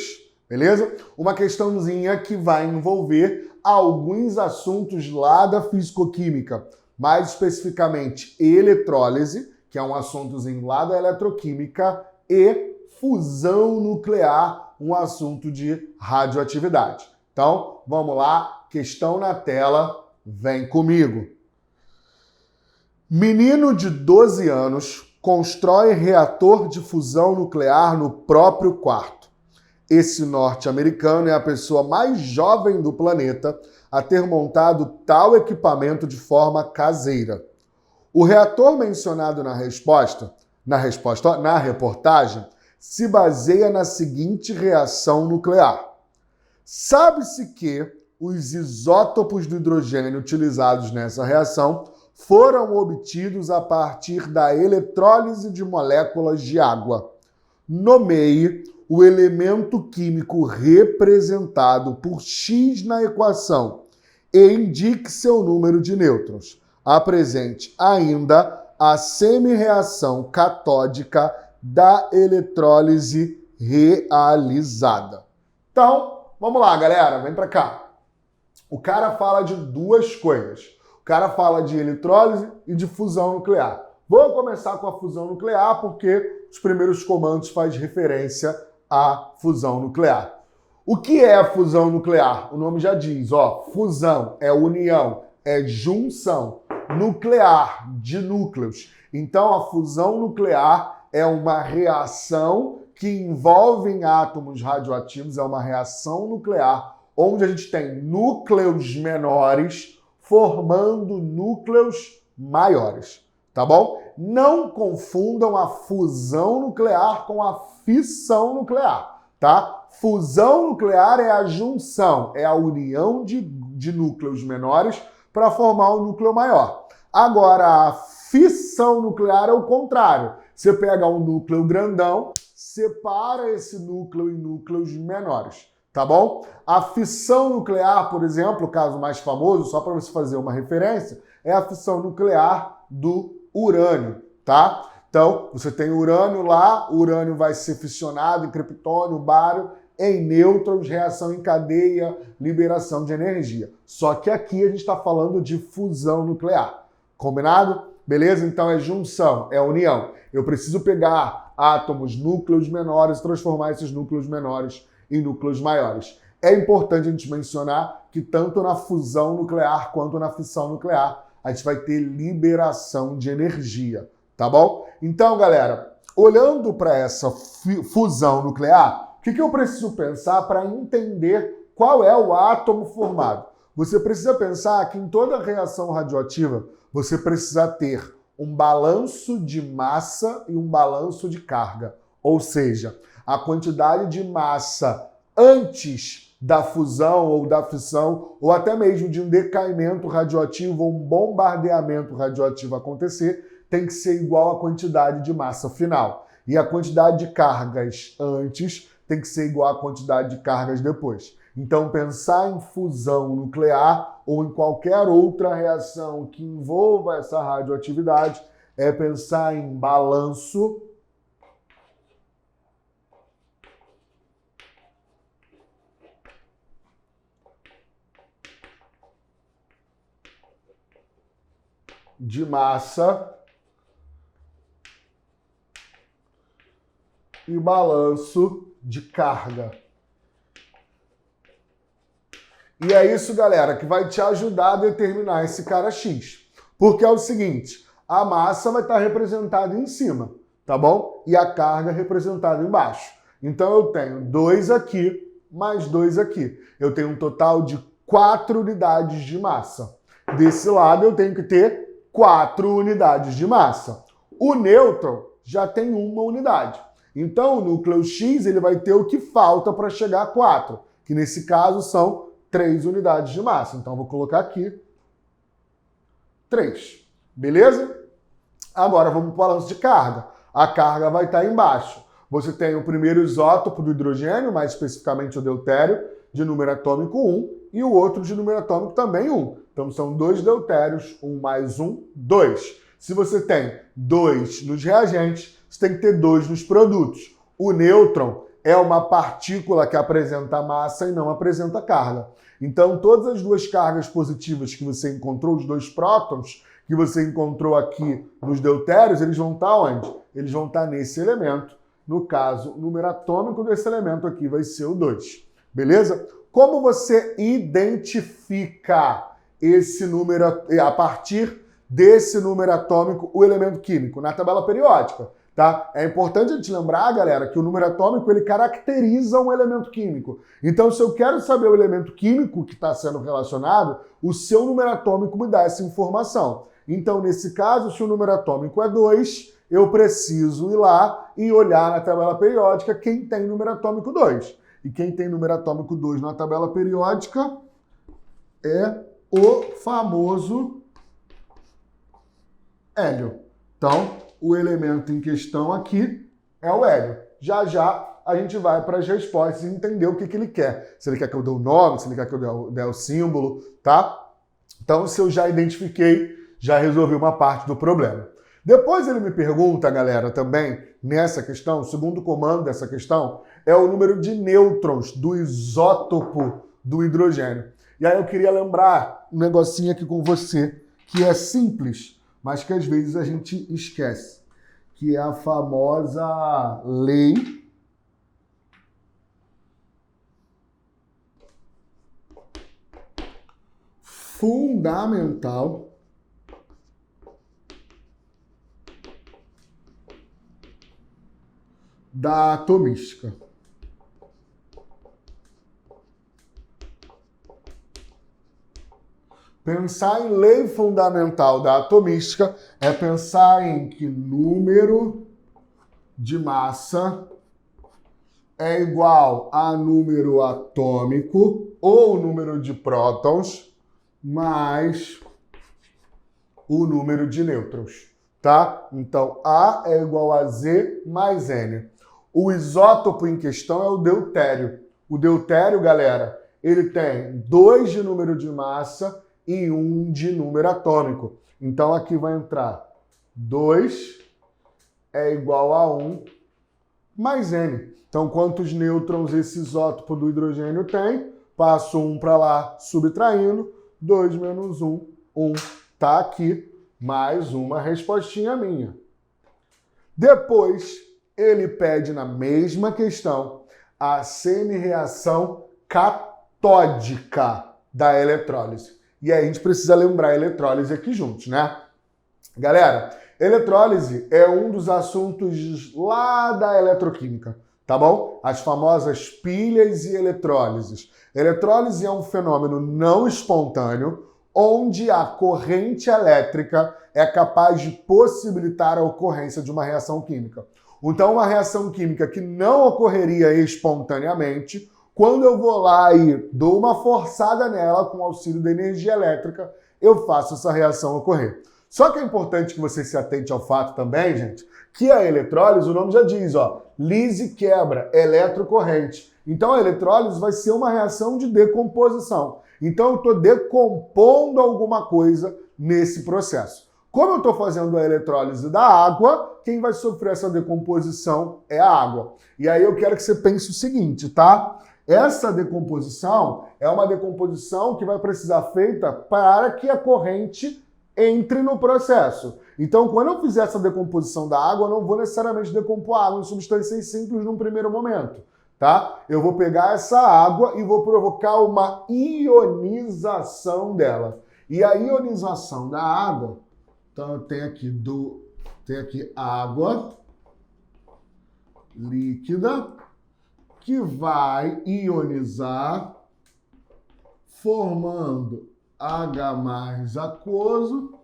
beleza? Uma questãozinha que vai envolver alguns assuntos lá da fisicoquímica, mais especificamente eletrólise, que é um assuntozinho lá da eletroquímica, e fusão nuclear, um assunto de radioatividade. Então, vamos lá, questão na tela, vem comigo. Menino de 12 anos constrói reator de fusão nuclear no próprio quarto. Esse norte-americano é a pessoa mais jovem do planeta a ter montado tal equipamento de forma caseira. O reator mencionado na reportagem, se baseia na seguinte reação nuclear. Sabe-se que os isótopos do hidrogênio utilizados nessa reação foram obtidos a partir da eletrólise de moléculas de água. Nomeie o elemento químico representado por X na equação e indique seu número de nêutrons. Apresente ainda a semi-reação catódica da eletrólise realizada. Então, vamos lá, galera, vem para cá. O cara fala de duas coisas. O cara fala de eletrólise e de fusão nuclear. Vou começar com a fusão nuclear porque os primeiros comandos fazem referência à fusão nuclear. O que é a fusão nuclear? O nome já diz, ó, fusão é união, é junção, nuclear, de núcleos. Então, a fusão nuclear é uma reação que envolve átomos radioativos, é uma reação nuclear, onde a gente tem núcleos menores formando núcleos maiores, tá bom? Não confundam a fusão nuclear com a fissão nuclear, tá? Fusão nuclear é a junção, é a união de núcleos menores para formar um núcleo maior. Agora, a fissão nuclear é o contrário. Você pega um núcleo grandão, separa esse núcleo em núcleos menores. Tá bom? A fissão nuclear, por exemplo, o caso mais famoso, só para você fazer uma referência, é a fissão nuclear do urânio, tá? Então, você tem urânio lá, o urânio vai ser fissionado em criptônio, bário, em nêutrons, reação em cadeia, liberação de energia. Só que aqui a gente está falando de fusão nuclear. Combinado? Beleza? Então é junção, é união. Eu preciso pegar átomos, núcleos menores, transformar esses núcleos menores em núcleos maiores. É importante a gente mencionar que tanto na fusão nuclear quanto na fissão nuclear a gente vai ter liberação de energia, tá bom? Então, galera, olhando para essa fusão nuclear, o que eu preciso pensar para entender qual é o átomo formado? Você precisa pensar que em toda reação radioativa você precisa ter um balanço de massa e um balanço de carga. Ou seja, a quantidade de massa antes da fusão ou da fissão, ou até mesmo de um decaimento radioativo ou um bombardeamento radioativo acontecer, tem que ser igual à quantidade de massa final. E a quantidade de cargas antes tem que ser igual à quantidade de cargas depois. Então, pensar em fusão nuclear ou em qualquer outra reação que envolva essa radioatividade é pensar em balanço de massa e balanço de carga. E é isso, galera, que vai te ajudar a determinar esse cara X. Porque é o seguinte, a massa vai estar representada em cima, tá bom? E a carga representada embaixo. Então eu tenho 2 aqui, mais 2 aqui. Eu tenho um total de 4 unidades de massa. Desse lado eu tenho que ter 4 unidades de massa. O nêutron já tem 1 unidade. Então o núcleo X ele vai ter o que falta para chegar a 4, que nesse caso são 3 unidades de massa. Então, eu vou colocar aqui 3. Beleza? Agora, vamos para o balanço de carga. A carga vai estar embaixo. Você tem o primeiro isótopo do hidrogênio, mais especificamente o deutério, de número atômico 1, e o outro de número atômico também 1. Então, são 2 deutérios, 1 mais 1, 2. Se você tem 2 nos reagentes, você tem que ter 2 nos produtos. O nêutron é uma partícula que apresenta massa e não apresenta carga. Então, todas as 2 cargas positivas que você encontrou, os 2 prótons que você encontrou aqui nos deutérios, eles vão estar onde? Eles vão estar nesse elemento. No caso, o número atômico desse elemento aqui vai ser o 2. Beleza? Como você identifica esse número, a partir desse número atômico, o elemento químico? Na tabela periódica. Tá? É importante a gente lembrar, galera, que o número atômico ele caracteriza um elemento químico. Então, se eu quero saber o elemento químico que está sendo relacionado, o seu número atômico me dá essa informação. Então, nesse caso, se o número atômico é 2, eu preciso ir lá e olhar na tabela periódica quem tem número atômico 2. E quem tem número atômico 2 na tabela periódica é o famoso hélio. Então, o elemento em questão aqui é o hélio. Já já a gente vai para as respostas e entender o que ele quer. Se ele quer que eu dê o nome, se ele quer que eu dê o símbolo, tá? Então, se eu já identifiquei, já resolvi uma parte do problema. Depois ele me pergunta, galera, também, nessa questão, o segundo comando dessa questão é o número de nêutrons do isótopo do hidrogênio. E aí eu queria lembrar um negocinho aqui com você, que é simples, mas que às vezes a gente esquece, que é a famosa lei fundamental da atomística. Pensar em lei fundamental da atomística é pensar em que número de massa é igual a número atômico ou número de prótons mais o número de nêutrons, tá? Então, A é igual a Z mais N. O isótopo em questão é o deutério. O deutério, galera, ele tem 2 de número de massa e 1 de número atômico. Então, aqui vai entrar 2 é igual a 1 mais N. Então, quantos nêutrons esse isótopo do hidrogênio tem? Passo 1 para lá, subtraindo. 2 menos 1, 1. Tá aqui, mais uma respostinha minha. Depois, ele pede na mesma questão a semi-reação catódica da eletrólise. E aí a gente precisa lembrar a eletrólise aqui juntos, né? Galera, eletrólise é um dos assuntos lá da eletroquímica, tá bom? As famosas pilhas e eletrólises. Eletrólise é um fenômeno não espontâneo, onde a corrente elétrica é capaz de possibilitar a ocorrência de uma reação química. Então, uma reação química que não ocorreria espontaneamente, quando eu vou lá e dou uma forçada nela com o auxílio da energia elétrica, eu faço essa reação ocorrer. Só que é importante que você se atente ao fato também, gente, que a eletrólise, o nome já diz, ó, lise quebra, eletrocorrente. Então, a eletrólise vai ser uma reação de decomposição. Então, eu estou decompondo alguma coisa nesse processo. Como eu estou fazendo a eletrólise da água, quem vai sofrer essa decomposição é a água. E aí eu quero que você pense o seguinte, tá? Essa decomposição é uma decomposição que vai precisar feita para que a corrente entre no processo. Então, quando eu fizer essa decomposição da água, eu não vou necessariamente decompor a água em substâncias simples num primeiro momento, tá? Eu vou pegar essa água e vou provocar uma ionização dela. E a ionização da água, então eu tenho aqui água líquida que vai ionizar formando H+ aquoso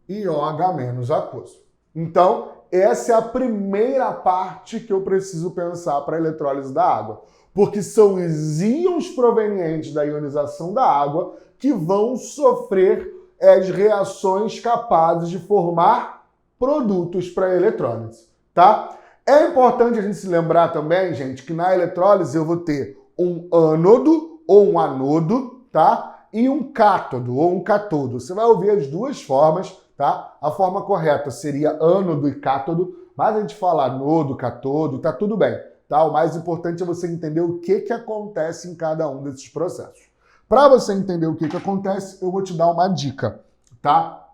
e OH- aquoso. Então, essa é a primeira parte que eu preciso pensar para a eletrólise da água, porque são os íons provenientes da ionização da água que vão sofrer as reações capazes de formar produtos para a eletrólise, tá? É importante a gente se lembrar também, gente, que na eletrólise eu vou ter um ânodo ou um anodo, tá? E um cátodo ou um catodo. Você vai ouvir as duas formas, tá? A forma correta seria ânodo e cátodo, mas a gente fala anodo, catodo, tá tudo bem, tá? O mais importante é você entender o que acontece em cada um desses processos. Para você entender o que acontece, eu vou te dar uma dica, tá?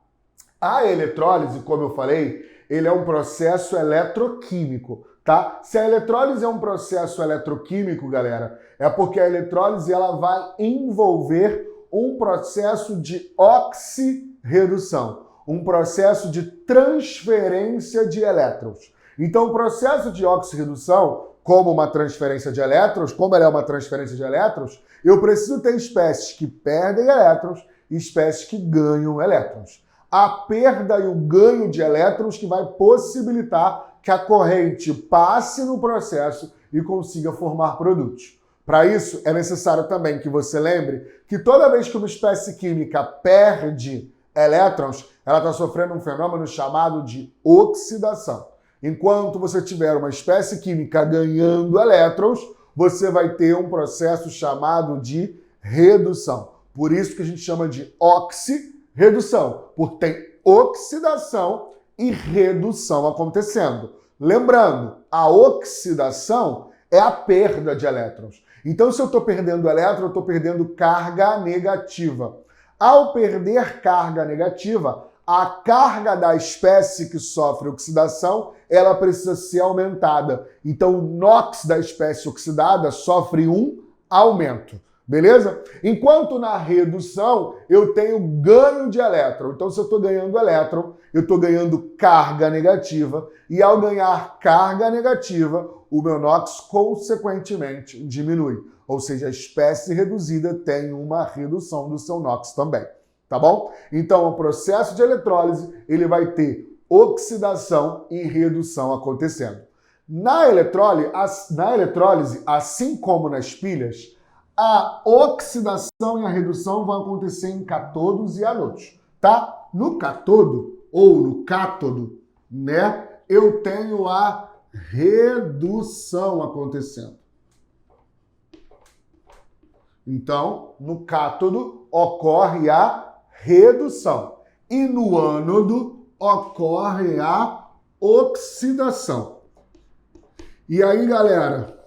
A eletrólise, como eu falei, ele é um processo eletroquímico, tá? Se a eletrólise é um processo eletroquímico, galera, é porque a eletrólise ela vai envolver um processo de oxirredução, um processo de transferência de elétrons. Então, o processo de oxirredução, como uma transferência de elétrons, como ela é uma transferência de elétrons, eu preciso ter espécies que perdem elétrons e espécies que ganham elétrons. A perda e o ganho de elétrons que vai possibilitar que a corrente passe no processo e consiga formar produtos. Para isso, é necessário também que você lembre que toda vez que uma espécie química perde elétrons, ela está sofrendo um fenômeno chamado de oxidação. Enquanto você tiver uma espécie química ganhando elétrons, você vai ter um processo chamado de redução. Por isso que a gente chama de oxirredução, porque tem oxidação e redução acontecendo. Lembrando, a oxidação é a perda de elétrons. Então, se eu estou perdendo elétron, eu estou perdendo carga negativa. Ao perder carga negativa, a carga da espécie que sofre oxidação, ela precisa ser aumentada. Então, o NOx da espécie oxidada sofre um aumento. Beleza? Enquanto na redução, eu tenho ganho de elétron. Então, se eu estou ganhando elétron, eu estou ganhando carga negativa. E ao ganhar carga negativa, o meu NOx, consequentemente, diminui. Ou seja, a espécie reduzida tem uma redução do seu NOx também. Tá bom? Então, o processo de eletrólise, ele vai ter oxidação e redução acontecendo. Na eletrólise, assim como nas pilhas, a oxidação e a redução vão acontecer em catodos e anodos, tá? No catodo ou no cátodo, né, eu tenho a redução acontecendo. Então, no cátodo ocorre a redução e no ânodo ocorre a oxidação. E aí, galera,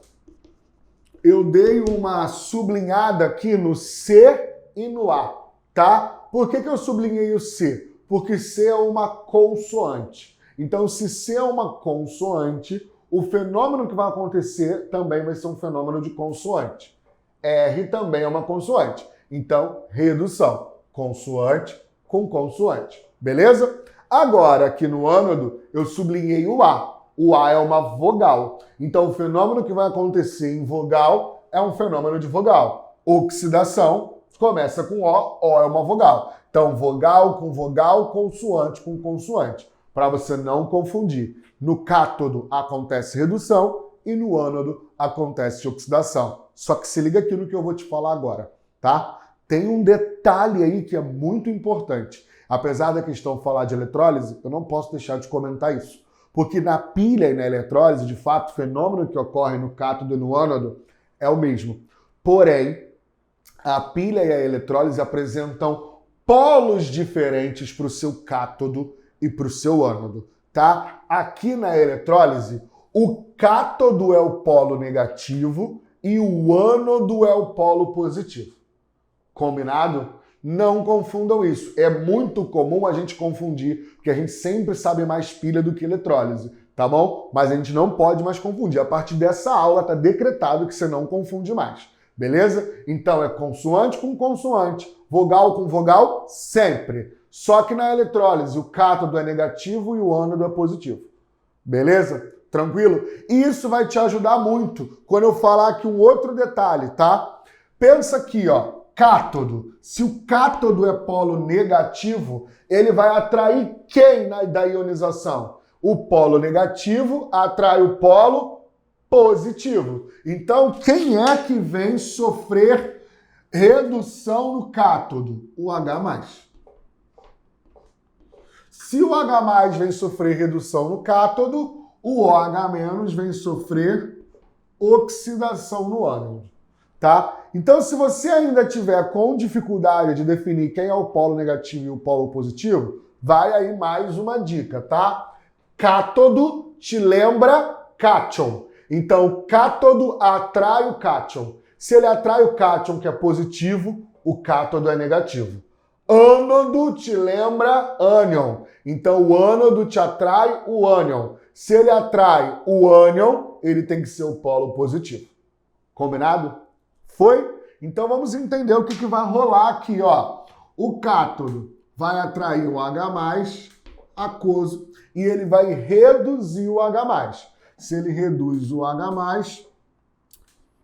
eu dei uma sublinhada aqui no C e no A, tá? Por que eu sublinhei o C? Porque C é uma consoante. Então, se C é uma consoante, o fenômeno que vai acontecer também vai ser um fenômeno de consoante. R também é uma consoante. Então, redução. Consoante com consoante. Beleza? Agora, aqui no ânodo, eu sublinhei o A. O A é uma vogal. Então, o fenômeno que vai acontecer em vogal é um fenômeno de vogal. Oxidação começa com O é uma vogal. Então, vogal com vogal, consoante com consoante, para você não confundir. No cátodo acontece redução e no ânodo acontece oxidação. Só que se liga aqui no que eu vou te falar agora, tá? Tem um detalhe aí que é muito importante. Apesar da questão falar de eletrólise, eu não posso deixar de comentar isso. Porque na pilha e na eletrólise, de fato, o fenômeno que ocorre no cátodo e no ânodo é o mesmo. Porém, a pilha e a eletrólise apresentam polos diferentes para o seu cátodo e para o seu ânodo, tá? Aqui na eletrólise, o cátodo é o polo negativo e o ânodo é o polo positivo. Combinado? Não confundam isso. É muito comum a gente confundir, porque a gente sempre sabe mais pilha do que eletrólise, tá bom? Mas a gente não pode mais confundir. A partir dessa aula está decretado que você não confunde mais, beleza? Então é consoante com consoante, vogal com vogal, sempre. Só que na eletrólise o cátodo é negativo e o ânodo é positivo, beleza? Tranquilo? E isso vai te ajudar muito quando eu falar aqui um outro detalhe, tá? Pensa aqui, ó. Cátodo. Se o cátodo é polo negativo, ele vai atrair quem da ionização? O polo negativo atrai o polo positivo. Então, quem é que vem sofrer redução no cátodo? O H+. Se o H+ vem sofrer redução no cátodo, o OH- vem sofrer oxidação no ânodo. Tá? Então, se você ainda tiver com dificuldade de definir quem é o polo negativo e o polo positivo, vai aí mais uma dica, tá? Cátodo te lembra cátion. Então, cátodo atrai o cátion. Se ele atrai o cátion, que é positivo, o cátodo é negativo. Ânodo te lembra ânion. Então, o ânodo te atrai o ânion. Se ele atrai o ânion, ele tem que ser o polo positivo. Combinado? Foi? Então vamos entender o que vai rolar aqui, ó. O cátodo vai atrair o H+, aquoso, e ele vai reduzir o H+. Se ele reduz o H+,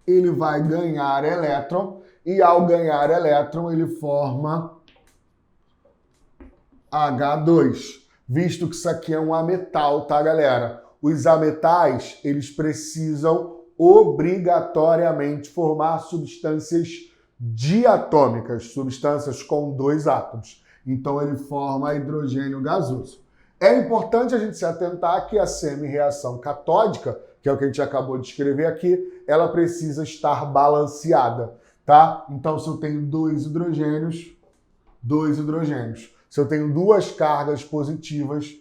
ele vai ganhar elétron, e ao ganhar elétron ele forma H2, visto que isso aqui é um ametal, tá, galera? Os ametais, eles precisam obrigatoriamente formar substâncias diatômicas, substâncias com 2 átomos. Então ele forma hidrogênio gasoso. É importante a gente se atentar que a semi-reação catódica, que é o que a gente acabou de escrever aqui, ela precisa estar balanceada, tá? Então se eu tenho 2 hidrogênios, 2 hidrogênios. Se eu tenho 2 cargas positivas,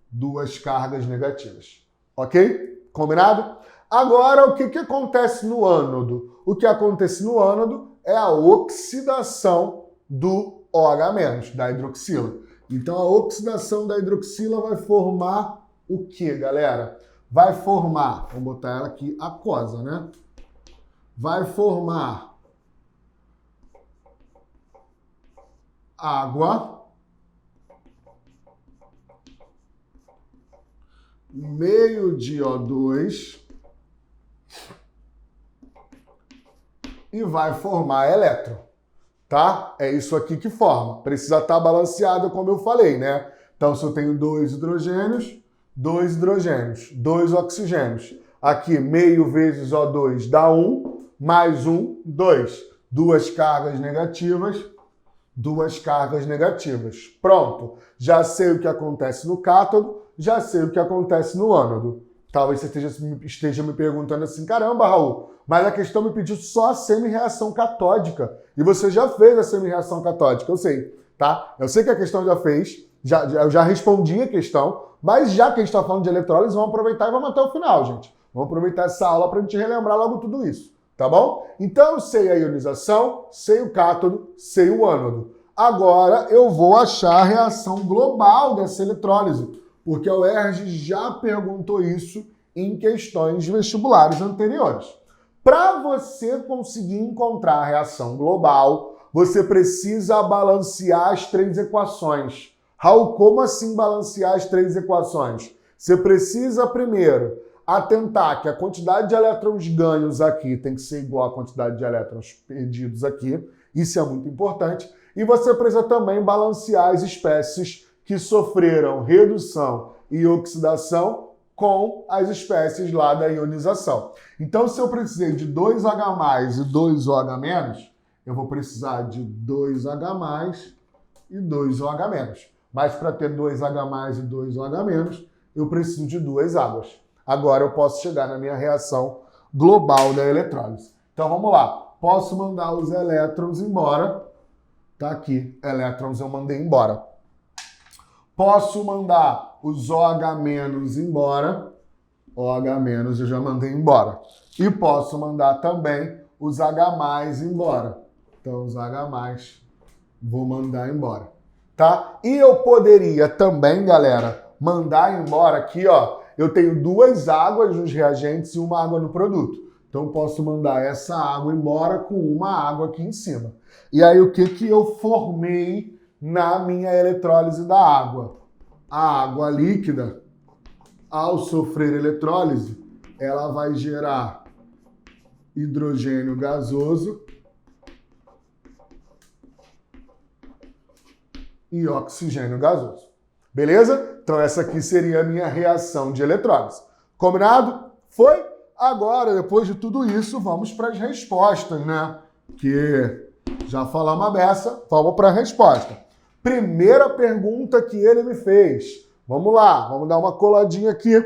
2 cargas negativas. Ok? Combinado? Agora, o que acontece no ânodo? O que acontece no ânodo é a oxidação do OH-, da hidroxila. Então, a oxidação da hidroxila vai formar o que, galera? Vai formar, vamos botar ela aqui, aquosa, né? Vai formar água, meio de O2, e vai formar elétron, tá? É isso aqui que forma. Precisa estar balanceado, como eu falei, né? Então, se eu tenho 2 hidrogênios, 2 hidrogênios, 2 oxigênios. Aqui, meio vezes O2 dá 1, mais 1, 2. 2 cargas negativas, 2 cargas negativas. Pronto. Já sei o que acontece no cátodo, já sei o que acontece no ânodo. Talvez você esteja me perguntando assim, caramba, Raul, mas a questão me pediu só a semi-reação catódica. E você já fez a semi-reação catódica, eu sei, tá? Eu sei que a questão já fez, eu já respondi a questão, mas já que a gente está falando de eletrólise, vamos aproveitar e vamos até o final, gente. Vamos aproveitar essa aula para a gente relembrar logo tudo isso, tá bom? Então eu sei a ionização, sei o cátodo, sei o ânodo. Agora eu vou achar a reação global dessa eletrólise, porque a UERJ já perguntou isso em questões vestibulares anteriores. Para você conseguir encontrar a reação global, você precisa balancear as 3 equações. Raul, como assim balancear as três equações? Você precisa, primeiro, atentar que a quantidade de elétrons ganhos aqui tem que ser igual à quantidade de elétrons perdidos aqui. Isso é muito importante. E você precisa também balancear as espécies que sofreram redução e oxidação com as espécies lá da ionização. Então, se eu precisei de 2H+, e 2OH-, eu vou precisar de 2H+, e 2OH-. Mas para ter 2H+, e 2OH-, eu preciso de duas águas. Agora eu posso chegar na minha reação global da eletrólise. Então vamos lá. Posso mandar os elétrons embora. Tá aqui. Elétrons eu mandei embora. Posso mandar os OH- embora. OH- eu já mandei embora. E posso mandar também os H+ embora. Então os H+ vou mandar embora. Tá? E eu poderia também, galera, mandar embora aqui, ó. Eu tenho duas águas nos reagentes e uma água no produto. Então eu posso mandar essa água embora com uma água aqui em cima. E aí o que eu formei na minha eletrólise da água? A água líquida, ao sofrer eletrólise, ela vai gerar hidrogênio gasoso e oxigênio gasoso. Beleza? Então essa aqui seria a minha reação de eletrólise. Combinado? Foi? Agora, depois de tudo isso, vamos para as respostas, né? Que já falamos a beça, vamos para a resposta. Primeira pergunta que ele me fez. Vamos lá, vamos dar uma coladinha aqui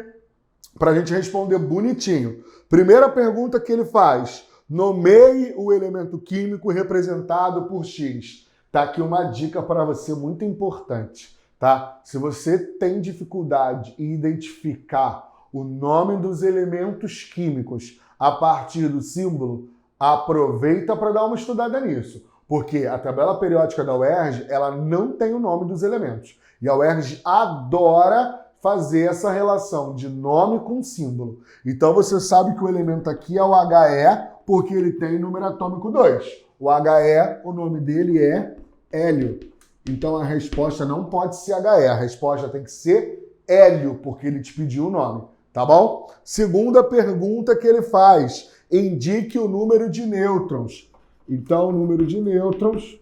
para a gente responder bonitinho. Primeira pergunta que ele faz. Nomeie o elemento químico representado por X. Tá aqui uma dica para você muito importante, tá? Se você tem dificuldade em identificar o nome dos elementos químicos a partir do símbolo, aproveita para dar uma estudada nisso. Porque a tabela periódica da UERJ, ela não tem o nome dos elementos. E a UERJ adora fazer essa relação de nome com símbolo. Então você sabe que o elemento aqui é o He, porque ele tem número atômico 2. O He, o nome dele é hélio. Então a resposta não pode ser He, a resposta tem que ser hélio, porque ele te pediu o nome, tá bom? Segunda pergunta que ele faz, indique o número de nêutrons. Então o número de nêutrons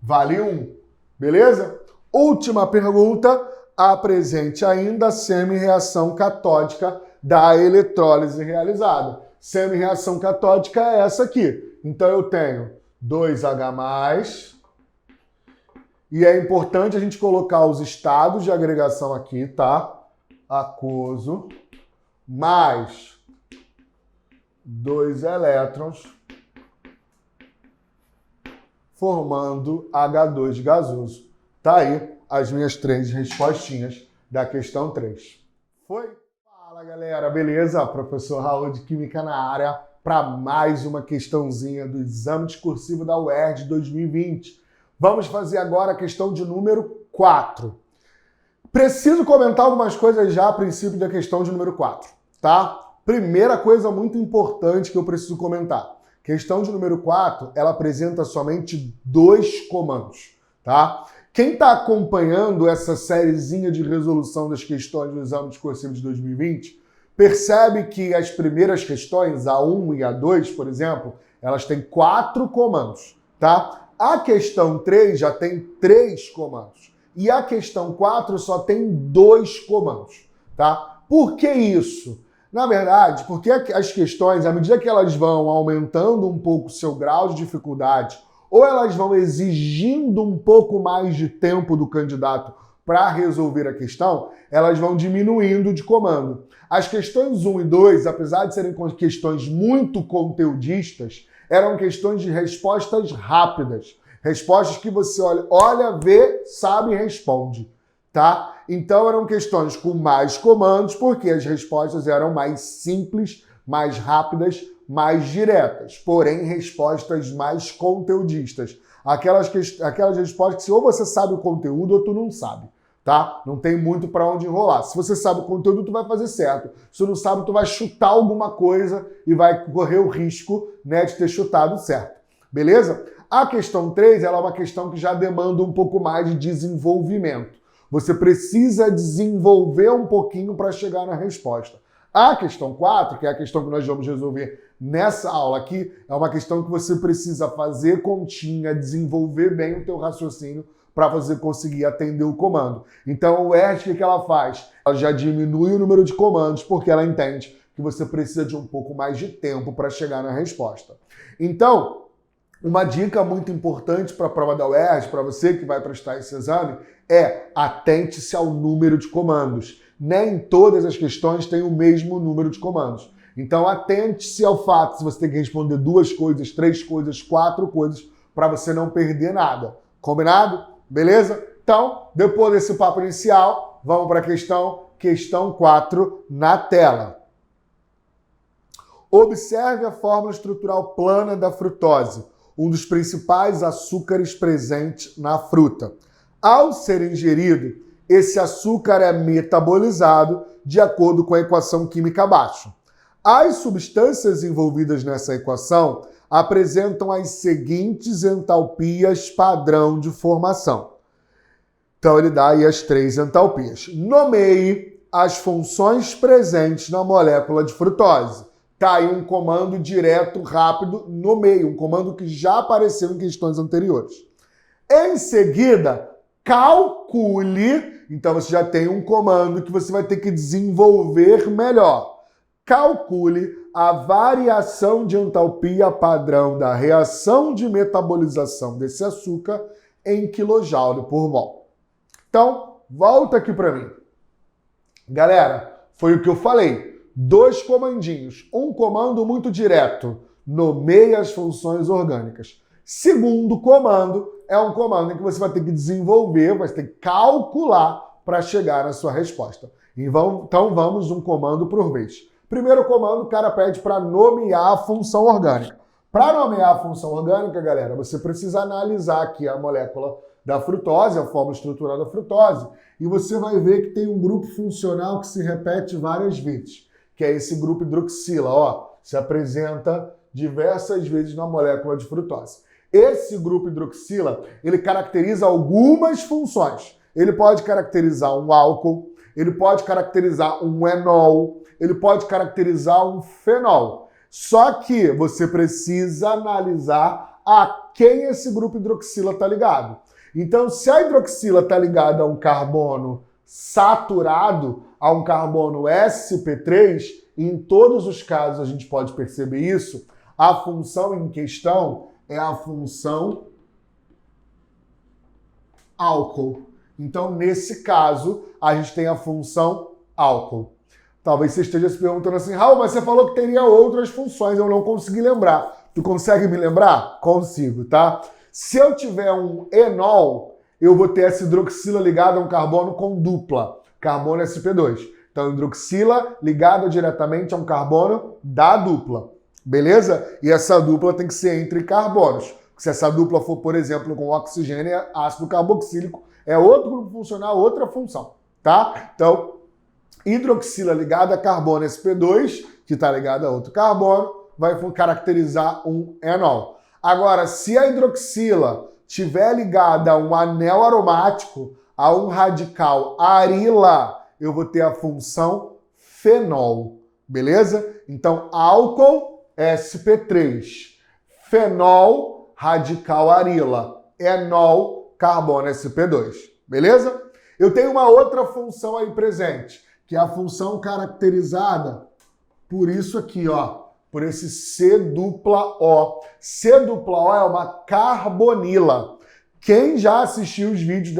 vale 1, beleza? Última pergunta, apresente ainda a semi-reação catódica da eletrólise realizada. Semi-reação catódica é essa aqui. Então eu tenho 2H+, e é importante a gente colocar os estados de agregação aqui, tá? Aquoso, mais 2 elétrons, formando H2 gasoso. Tá aí as minhas 3 respostinhas da questão 3. Foi? Fala, galera, beleza? Professor Raul de Química na área para mais uma questãozinha do exame discursivo da UERJ 2020. Vamos fazer agora a questão de número 4. Preciso comentar algumas coisas já a princípio da questão de número 4, tá? Primeira coisa muito importante que eu preciso comentar. Questão de número 4, ela apresenta somente 2 comandos, tá? Quem está acompanhando essa sériezinha de resolução das questões do exame discursivo de 2020, percebe que as primeiras questões, a 1 e a 2, por exemplo, elas têm 4 comandos, tá? A questão 3 já tem 3 comandos. E a questão 4 só tem 2 comandos, tá? Por que isso? Na verdade, porque as questões, à medida que elas vão aumentando um pouco o seu grau de dificuldade, ou elas vão exigindo um pouco mais de tempo do candidato para resolver a questão, elas vão diminuindo de comando. As questões 1 e 2, apesar de serem questões muito conteudistas, eram questões de respostas rápidas. Respostas que você olha, vê, sabe e responde, tá? Então eram questões com mais comandos, porque as respostas eram mais simples, mais rápidas, mais diretas, porém respostas mais conteudistas. Aquelas respostas que ou você sabe o conteúdo ou tu não sabe, tá? Não tem muito para onde enrolar. Se você sabe o conteúdo, tu vai fazer certo. Se tu não sabe, tu vai chutar alguma coisa e vai correr o risco, né, de ter chutado certo. beleza? A questão 3, ela é uma questão que já demanda um pouco mais de desenvolvimento. Você precisa desenvolver um pouquinho para chegar na resposta. A questão 4, que é a questão que nós vamos resolver nessa aula aqui, é uma questão que você precisa fazer continha, desenvolver bem o teu raciocínio para você conseguir atender o comando. Então, o ERT, o que ela faz? Ela já diminui o número de comandos porque ela entende que você precisa de um pouco mais de tempo para chegar na resposta. Então, uma dica muito importante para a prova da UERJ, para você que vai prestar esse exame, é atente-se ao número de comandos. Nem todas as questões têm o mesmo número de comandos. Então, atente-se ao fato se você tem que responder 2 coisas, 3 coisas, 4 coisas, para você não perder nada. Combinado? Beleza? Então, depois desse papo inicial, vamos para a questão 4 na tela. Observe a fórmula estrutural plana da frutose, um dos principais açúcares presentes na fruta. Ao ser ingerido, esse açúcar é metabolizado de acordo com a equação química abaixo. As substâncias envolvidas nessa equação apresentam as seguintes entalpias padrão de formação. Então ele dá aí as 3 entalpias. Nomeie as funções presentes na molécula de frutose. Tá aí um comando direto, rápido, nomeie, um comando que já apareceu em questões anteriores. Em seguida, calcule. Então você já tem um comando que você vai ter que desenvolver melhor. Calcule a variação de entalpia padrão da reação de metabolização desse açúcar em kJ por mol. Então, volta aqui para mim. Galera, foi o que eu falei. 2 comandinhos. Um comando muito direto. Nomeie as funções orgânicas. Segundo comando é um comando em que você vai ter que desenvolver, vai ter que calcular para chegar na sua resposta. Então vamos um comando por vez. Primeiro comando, o cara pede para nomear a função orgânica. Para nomear a função orgânica, galera, você precisa analisar aqui a molécula da frutose, a fórmula estrutural da frutose, e você vai ver que tem um grupo funcional que se repete várias vezes, que é esse grupo hidroxila, ó, se apresenta diversas vezes na molécula de frutose. Esse grupo hidroxila, ele caracteriza algumas funções. Ele pode caracterizar um álcool, ele pode caracterizar um enol, ele pode caracterizar um fenol. Só que você precisa analisar a quem esse grupo hidroxila está ligado. Então, se a hidroxila está ligada a um carbono saturado, a um carbono sp3, em todos os casos a gente pode perceber isso, a função em questão é a função álcool. Então, nesse caso, a gente tem a função álcool. Talvez você esteja se perguntando assim, Raul, mas você falou que teria outras funções, eu não consegui lembrar. Tu consegue me lembrar? Consigo, tá? Se eu tiver um enol, eu vou ter essa hidroxila ligada a um carbono com dupla, carbono sp2. Então, hidroxila ligada diretamente a um carbono da dupla, beleza? E essa dupla tem que ser entre carbonos. Se essa dupla for, por exemplo, com oxigênio, é ácido carboxílico, é outro grupo funcional, outra função, tá? Então, hidroxila ligada a carbono sp2, que está ligada a outro carbono, vai caracterizar um enol. Agora, se a hidroxila estiver ligada a um anel aromático, a um radical arila, eu vou ter a função fenol, beleza? Então, álcool, sp3, fenol, radical arila, enol, carbono sp2, beleza? Eu tenho uma outra função aí presente, que é a função caracterizada por isso aqui, ó, por esse C-dupla-O. C-dupla-O é uma carbonila. Quem já assistiu os vídeos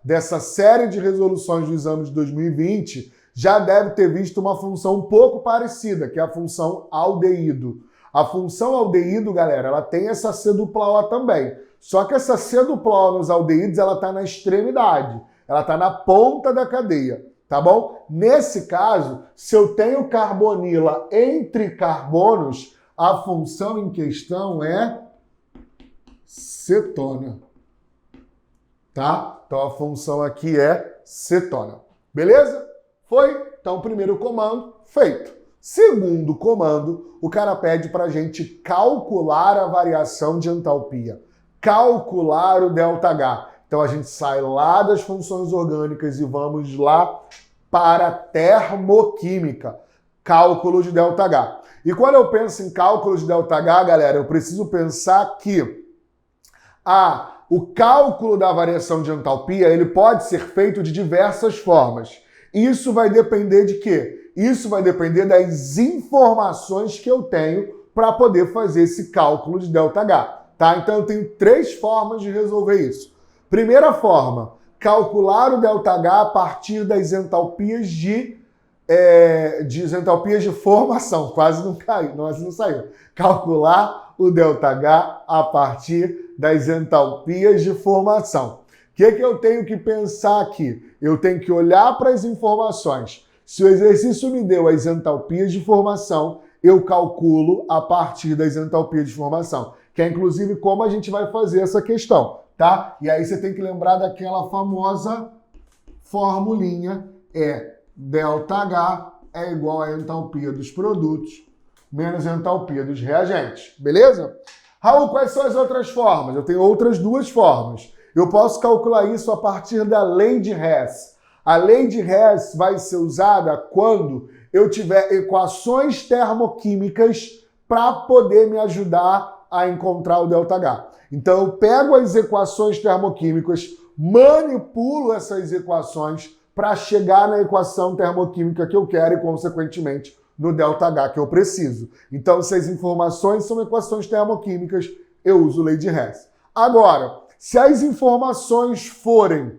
dessa série de resoluções do exame de 2020 já deve ter visto uma função um pouco parecida, que é a função aldeído. A função aldeído, galera, ela tem essa C-dupla-O também. Só que essa C-dupla-O nos aldeídos, ela está na extremidade. Ela está na ponta da cadeia. Tá bom? Nesse caso, se eu tenho carbonila entre carbonos, a função em questão é cetona. Tá? Então a função aqui é cetona. Beleza? Foi? Então o primeiro comando feito. Segundo comando, o cara pede para a gente calcular a variação de entalpia, calcular o ΔH. Então a gente sai lá das funções orgânicas e vamos lá para a termoquímica, cálculo de ΔH. E quando eu penso em cálculo de ΔH, galera, eu preciso pensar que o cálculo da variação de entalpia ele pode ser feito de diversas formas. Isso vai depender de quê? Isso vai depender das informações que eu tenho para poder fazer esse cálculo de ΔH. Tá? Então eu tenho 3 formas de resolver isso. Primeira forma, calcular o ΔH a partir das entalpias de formação. Quase não caiu, não saiu. Calcular o ΔH a partir das entalpias de formação. O que eu tenho que pensar aqui? Eu tenho que olhar para as informações. Se o exercício me deu as entalpias de formação, eu calculo a partir das entalpias de formação, que é inclusive como a gente vai fazer essa questão, tá? E aí você tem que lembrar daquela famosa formulinha, ΔH é igual à entalpia dos produtos menos a entalpia dos reagentes, beleza? Raul, quais são as outras formas? Eu tenho outras 2 formas. Eu posso calcular isso a partir da lei de Hess. A lei de Hess vai ser usada quando eu tiver equações termoquímicas para poder me ajudar a encontrar o ΔH. Então eu pego as equações termoquímicas, manipulo essas equações para chegar na equação termoquímica que eu quero e, consequentemente, no ΔH que eu preciso. Então, se as informações são equações termoquímicas, eu uso lei de Hess. Agora, se as informações forem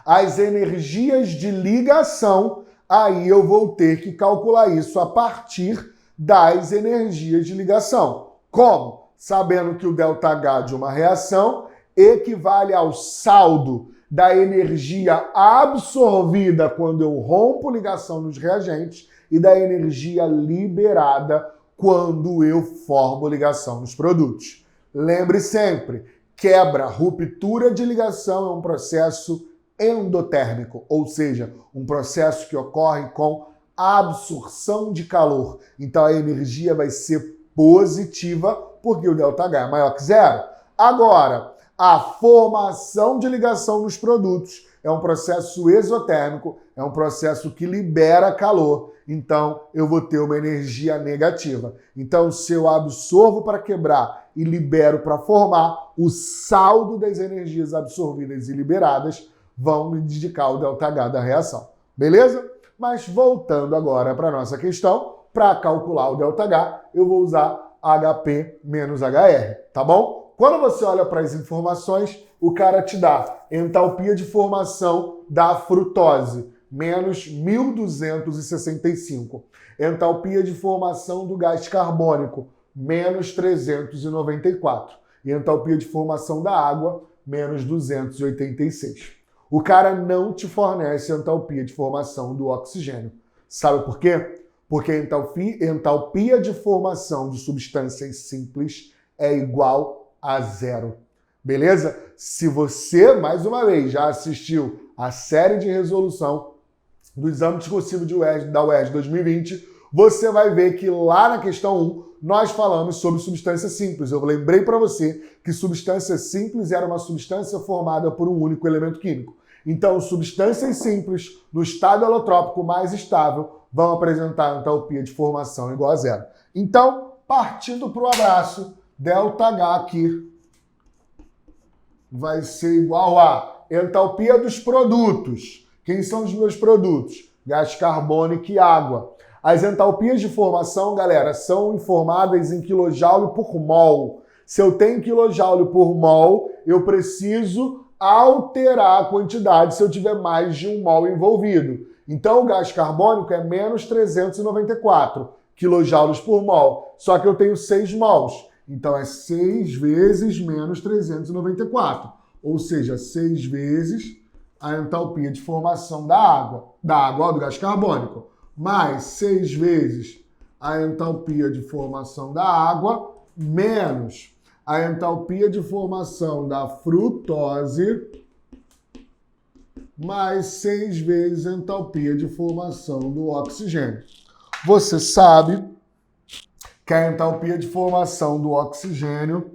as energias de ligação, aí eu vou ter que calcular isso a partir das energias de ligação. Como? Sabendo que o ΔH de uma reação equivale ao saldo da energia absorvida quando eu rompo ligação nos reagentes e da energia liberada quando eu formo ligação nos produtos. Lembre sempre, ruptura de ligação é um processo endotérmico, ou seja, um processo que ocorre com absorção de calor. Então a energia vai ser positiva porque o ΔH é maior que 0. Agora, a formação de ligação nos produtos é um processo exotérmico, é um processo que libera calor. Então, eu vou ter uma energia negativa. Então, se eu absorvo para quebrar e libero para formar, o saldo das energias absorvidas e liberadas vão me indicar o ΔH da reação. Beleza? Mas voltando agora para a nossa questão, para calcular o ΔH, eu vou usar HP menos HR, tá bom? Quando você olha para as informações, o cara te dá entalpia de formação da frutose, menos 1.265. Entalpia de formação do gás carbônico, menos 394. E entalpia de formação da água, menos 286. O cara não te fornece entalpia de formação do oxigênio. Sabe por quê? Porque a entalpia de formação de substâncias simples é igual a 0. Beleza? Se você, mais uma vez, já assistiu a série de resolução do exame discursivo da UERJ 2020, você vai ver que lá na questão 1 nós falamos sobre substância simples. Eu lembrei para você que substância simples era uma substância formada por um único elemento químico. Então, substâncias simples no estado alotrópico mais estável vão apresentar entalpia de formação igual a 0. Então, partindo para o abraço, ΔH aqui vai ser igual a entalpia dos produtos. Quem são os meus produtos? Gás carbônico e água. As entalpias de formação, galera, são informadas em kJ por mol. Se eu tenho kJ por mol, eu preciso alterar a quantidade se eu tiver mais de 1 mol envolvido. Então, o gás carbônico é menos 394 kJ por mol. Só que eu tenho 6 mols. Então, é 6 vezes menos 394. Ou seja, 6 vezes a entalpia de formação da água, do gás carbônico, mais 6 vezes a entalpia de formação da água, menos a entalpia de formação da frutose, mais 6 vezes a entalpia de formação do oxigênio. você sabe que a entalpia de formação do oxigênio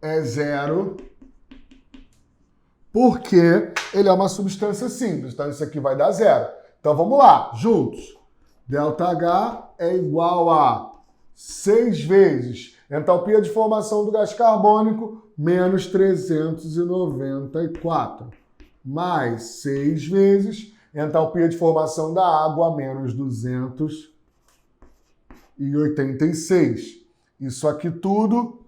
é zero, porque ele é uma substância simples. Então, isso aqui vai dar zero. Então, vamos lá, juntos. ΔH é igual a 6 vezes entalpia de formação do gás carbônico, menos 394, mais 6 vezes entalpia de formação da água, menos 286. Isso aqui tudo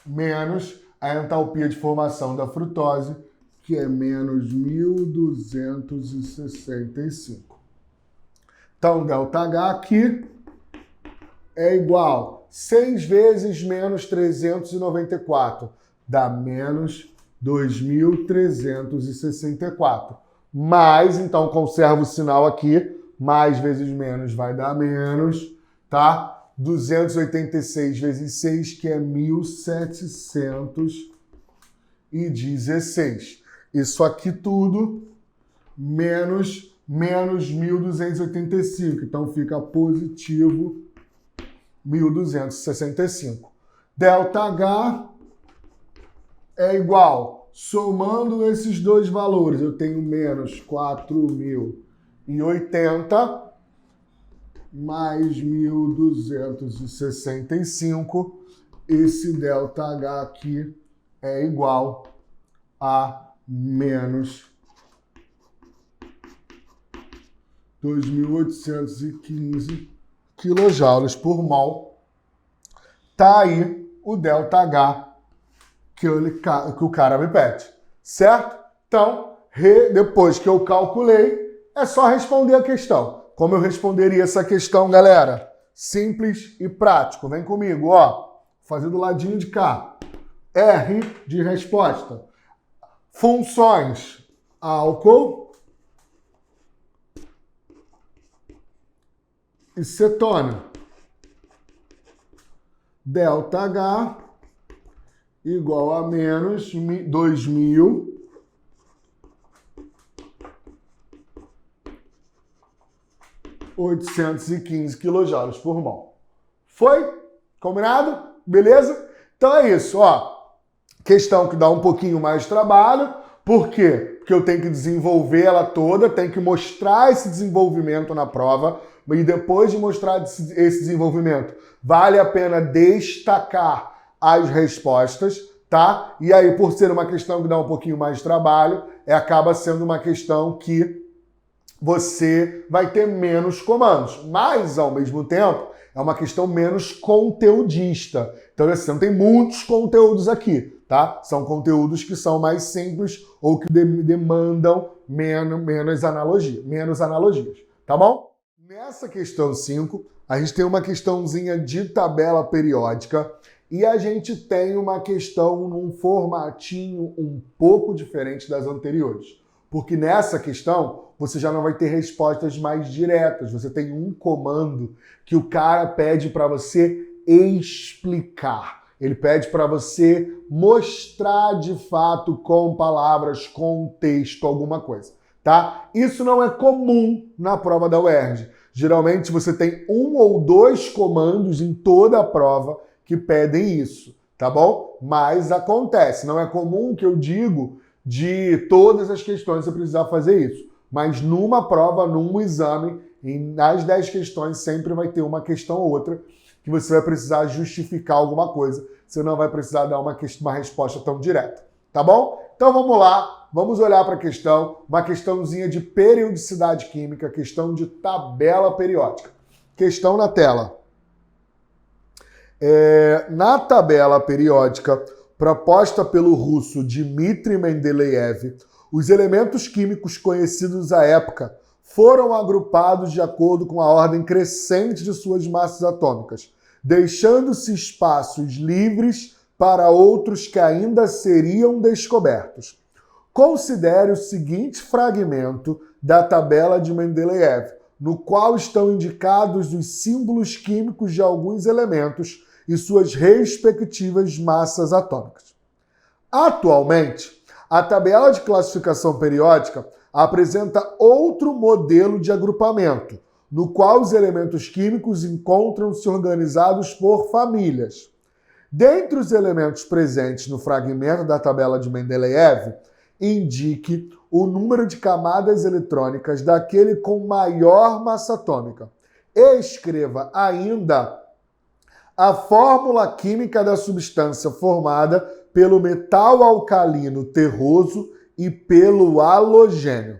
menos a entalpia de formação da frutose, que é menos 1265. Então, ΔH aqui é igual a 6 vezes menos 394, dá menos 2.364. Mais, então, conserva o sinal aqui, mais vezes menos vai dar menos, tá? 286 vezes 6, que é 1.716. Isso aqui tudo menos 1.285. Então, fica positivo 1.265. ΔH é igual, somando esses dois valores, eu tenho menos 4.080 mais 1.265. Esse ΔH aqui é igual a menos 2.815 kJ por mol. Tá aí o ΔH que o cara me pede, certo? Então, depois que eu calculei, é só responder a questão. Como eu responderia essa questão, galera? Simples e prático. Vem comigo, ó. Fazer do ladinho de cá. R de resposta. Funções. Álcool e cetônio. ΔH igual a menos 2.815 kJ por mol. Foi? Combinado? Beleza? Então é isso, ó. Questão que dá um pouquinho mais de trabalho. Por quê? Porque eu tenho que desenvolver ela toda, tenho que mostrar esse desenvolvimento na prova. E depois de mostrar esse desenvolvimento, vale a pena destacar as respostas, tá? E aí, por ser uma questão que dá um pouquinho mais de trabalho, acaba sendo uma questão que você vai ter menos comandos. Mas, ao mesmo tempo, é uma questão menos conteudista. Então, assim, não tem muitos conteúdos aqui, tá? São conteúdos que são mais simples ou que demandam menos analogias, tá bom? Nessa questão 5, a gente tem uma questãozinha de tabela periódica e a gente tem uma questão num formatinho um pouco diferente das anteriores. Porque nessa questão, você já não vai ter respostas mais diretas. Você tem um comando que o cara pede para você explicar. Ele pede para você mostrar de fato com palavras, com texto, alguma coisa, tá? Isso não é comum na prova da UERJ. Geralmente você tem 1 ou 2 comandos em toda a prova que pedem isso, tá bom? Mas acontece, não é comum que eu digo de todas as questões você precisar fazer isso. Mas numa prova, num exame, nas 10 questões sempre vai ter uma questão ou outra que você vai precisar justificar alguma coisa. Você não vai precisar dar uma resposta tão direta, tá bom? Então vamos lá, vamos olhar para a questão, uma questãozinha de periodicidade química, questão de tabela periódica. Questão na tela. Na tabela periódica proposta pelo russo Dmitry Mendeleev, os elementos químicos conhecidos à época foram agrupados de acordo com a ordem crescente de suas massas atômicas, deixando-se espaços livres para outros que ainda seriam descobertos. Considere o seguinte fragmento da tabela de Mendeleev, no qual estão indicados os símbolos químicos de alguns elementos e suas respectivas massas atômicas. Atualmente, A tabela de classificação periódica apresenta outro modelo de agrupamento, no qual os elementos químicos encontram-se organizados por famílias. Dentre os elementos presentes no fragmento da tabela de Mendeleev, indique o número de camadas eletrônicas daquele com maior massa atômica. Escreva ainda a fórmula química da substância formada pelo metal alcalino terroso e pelo halogênio.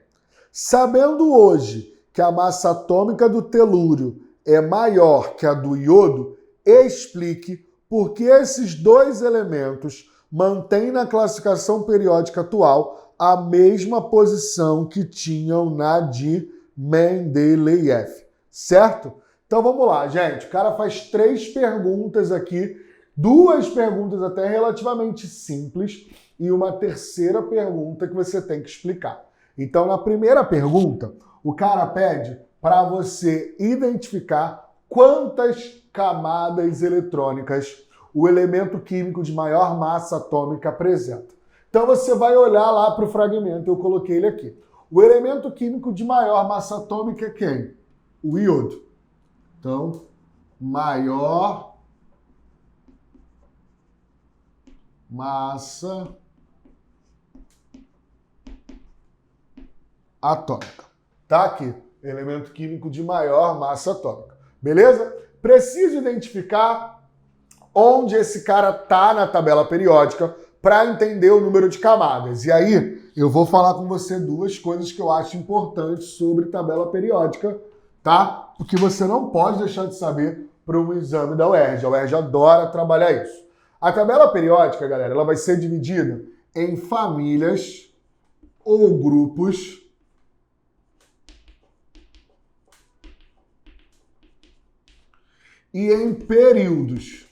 Sabendo hoje que a massa atômica do telúrio é maior que a do iodo, explique por que esses dois elementos mantêm na classificação periódica atual a mesma posição que tinham na de Mendeleev, certo? Então vamos lá, gente. O cara faz 3 perguntas aqui, 2 perguntas até relativamente simples e uma terceira pergunta que você tem que explicar. Então, na primeira pergunta, o cara pede para você identificar quantas camadas eletrônicas o elemento químico de maior massa atômica apresenta. Então você vai olhar lá para o fragmento, eu coloquei ele aqui. O elemento químico de maior massa atômica é quem? O iodo. Então, maior massa atômica. Tá aqui, elemento químico de maior massa atômica. Beleza? Preciso identificar onde esse cara tá na tabela periódica para entender o número de camadas. E aí, eu vou falar com você 2 coisas que eu acho importantes sobre tabela periódica, tá? Porque você não pode deixar de saber para um exame da UERJ. A UERJ adora trabalhar isso. A tabela periódica, galera, ela vai ser dividida em famílias ou grupos e em períodos.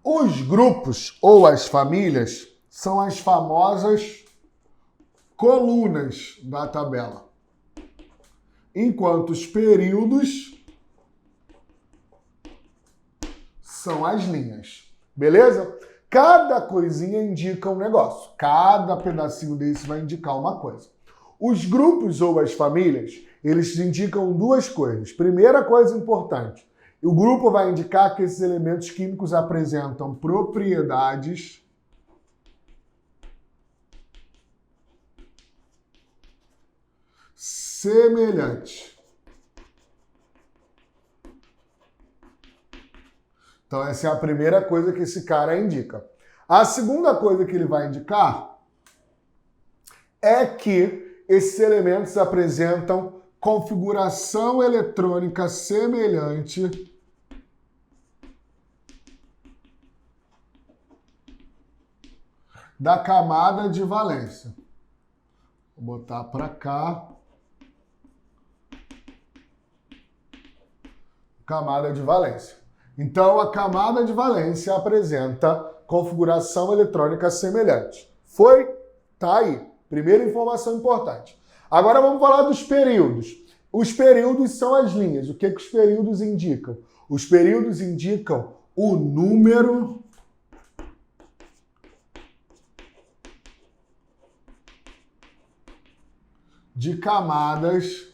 Os grupos ou as famílias são as famosas colunas da tabela, enquanto os períodos são as linhas. Beleza? Cada coisinha indica um negócio. Cada pedacinho desse vai indicar uma coisa. Os grupos ou as famílias, eles indicam 2 coisas. Primeira coisa importante, o grupo vai indicar que esses elementos químicos apresentam propriedades semelhantes. Então essa é a primeira coisa que esse cara indica. A segunda coisa que ele vai indicar é que esses elementos apresentam configuração eletrônica semelhante da camada de valência. Vou botar para cá. Camada de valência. Então, a camada de valência apresenta configuração eletrônica semelhante. Foi? Tá aí. Primeira informação importante. Agora vamos falar dos períodos. Os períodos são as linhas. O que os períodos indicam? Os períodos indicam o número de camadas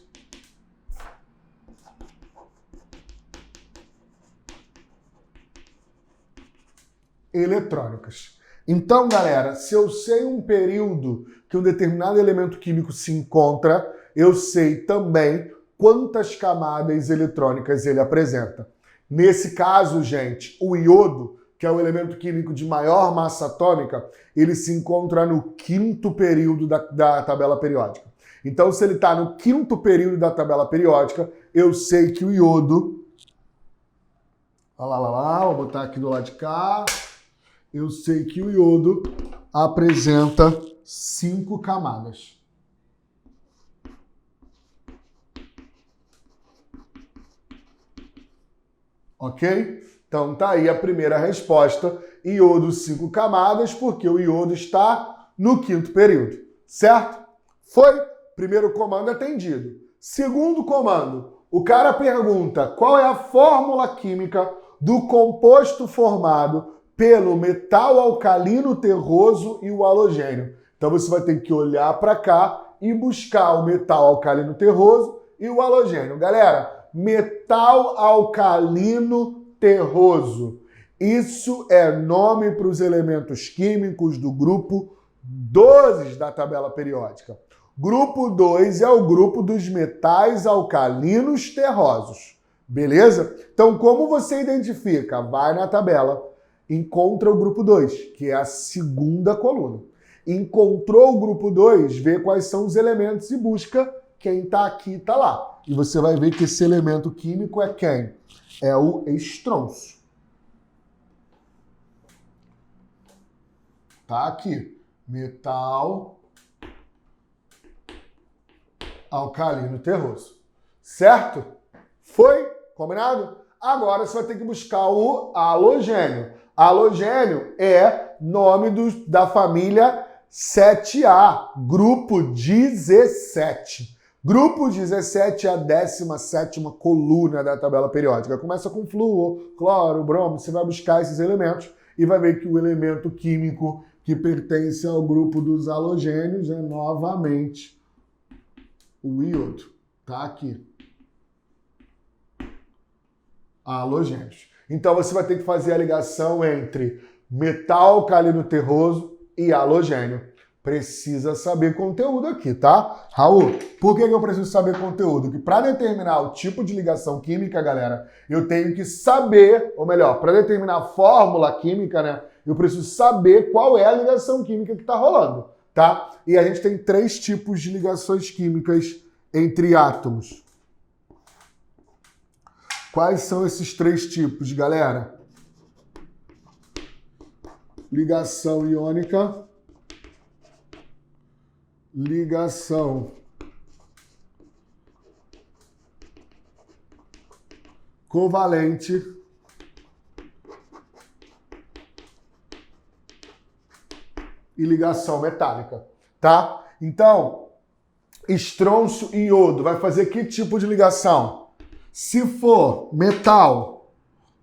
eletrônicas. Então, galera, se eu sei um período que um determinado elemento químico se encontra, eu sei também quantas camadas eletrônicas ele apresenta. Nesse caso, gente, o iodo, que é o elemento químico de maior massa atômica, ele se encontra no 5º período da tabela periódica. Então, se ele está no 5º período da tabela periódica, eu sei que o iodo... Olha lá, vou botar aqui do lado de cá. Eu sei que o iodo apresenta 5 camadas. Ok? Então tá aí a primeira resposta. Iodo 5 camadas, porque o iodo está no 5º período. Certo? Foi? Primeiro comando atendido. Segundo comando, o cara pergunta qual é a fórmula química do composto formado pelo metal alcalino terroso e o halogênio. Então você vai ter que olhar para cá e buscar o metal alcalino terroso e o halogênio. Galera, metal alcalino terroso. Isso é nome para os elementos químicos do grupo 12 da tabela periódica. Grupo 2 é o grupo dos metais alcalinos terrosos. Beleza? Então, como você identifica? Vai na tabela, encontra o grupo 2, que é a segunda coluna. Encontrou o grupo 2, vê quais são os elementos e busca quem está aqui, está lá. E você vai ver que esse elemento químico é quem? É o estrôncio. Tá aqui. Metal alcalino terroso. Certo? Foi? Combinado? Agora você vai ter que buscar o halogênio. Halogênio é nome da família 7A, grupo 17. Grupo 17 é a 17ª coluna da tabela periódica. Começa com flúor, cloro, bromo. Você vai buscar esses elementos e vai ver que o elemento químico que pertence ao grupo dos halogênios é novamente o iodo. Tá aqui. Halogênios. Então você vai ter que fazer a ligação entre metal alcalino terroso e halogênio. Precisa saber conteúdo aqui, tá? Raul, por que eu preciso saber conteúdo? Que para determinar o tipo de ligação química, galera, eu tenho que saber, ou melhor, para determinar a fórmula química, né? Eu preciso saber qual é a ligação química que está rolando, tá? E a gente tem 3 tipos de ligações químicas entre átomos. Quais são esses 3 tipos, galera? Ligação iônica, ligação covalente e ligação metálica, tá? Então, estrôncio e iodo vai fazer que tipo de ligação? Se for metal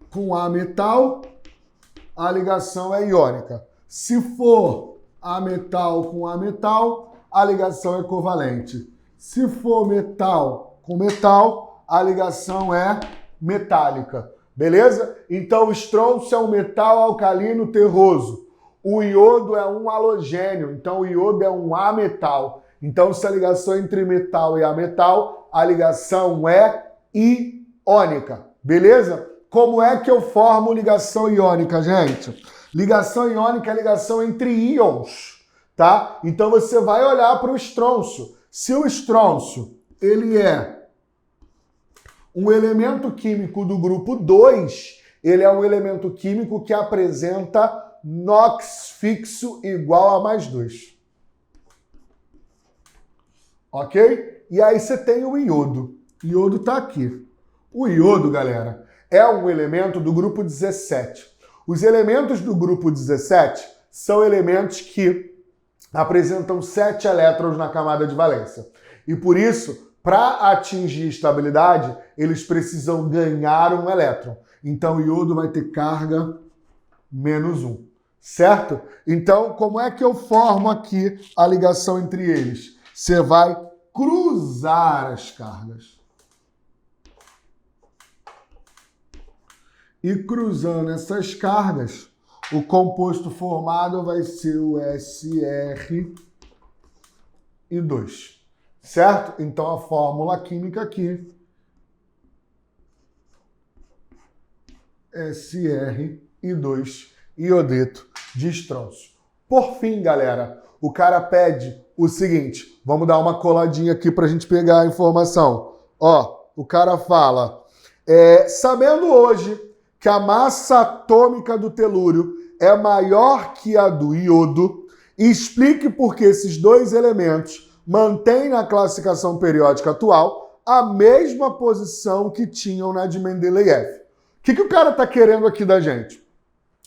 com ametal, a ligação é iônica. Se for ametal com ametal, a ligação é covalente. Se for metal com metal, a ligação é metálica. Beleza? Então, o estrôncio é um metal alcalino terroso. O iodo é um halogênio, então o iodo é um ametal. Então, se a ligação entre metal e ametal, a ligação é iônica. Beleza? Como é que eu formo ligação iônica, gente? Ligação iônica é ligação entre íons, tá? Então você vai olhar para o estrôncio. Se o estrôncio, ele é um elemento químico do grupo 2, ele é um elemento químico que apresenta NOx fixo igual a mais 2. Ok? E aí você tem o iodo. O iodo está aqui. O iodo, galera, é um elemento do grupo 17. Os elementos do grupo 17 são elementos que apresentam 7 elétrons na camada de valência. E por isso, para atingir estabilidade, eles precisam ganhar um elétron. Então o iodo vai ter carga -1, certo? Então, como é que eu formo aqui a ligação entre eles? Você vai cruzar as cargas. E cruzando essas cargas, o composto formado vai ser o SR2. Certo? Então a fórmula química aqui, SR2, iodeto de estrôncio. Por fim, galera, o cara pede o seguinte, vamos dar uma coladinha aqui para a gente pegar a informação. Ó, o cara fala, sabendo hoje que a massa atômica do telúrio é maior que a do iodo, explique por que esses 2 elementos mantêm na classificação periódica atual a mesma posição que tinham na de Mendeleev. O que o cara está querendo aqui da gente?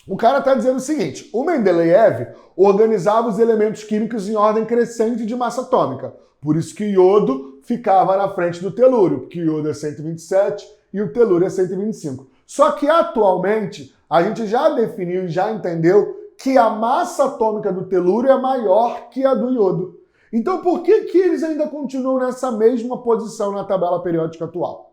O cara está dizendo o seguinte, o Mendeleev organizava os elementos químicos em ordem crescente de massa atômica. Por isso que o iodo ficava na frente do telúrio, porque o iodo é 127 e o telúrio é 125. Só que atualmente a gente já definiu e já entendeu que a massa atômica do telúrio é maior que a do iodo. Então por que eles ainda continuam nessa mesma posição na tabela periódica atual?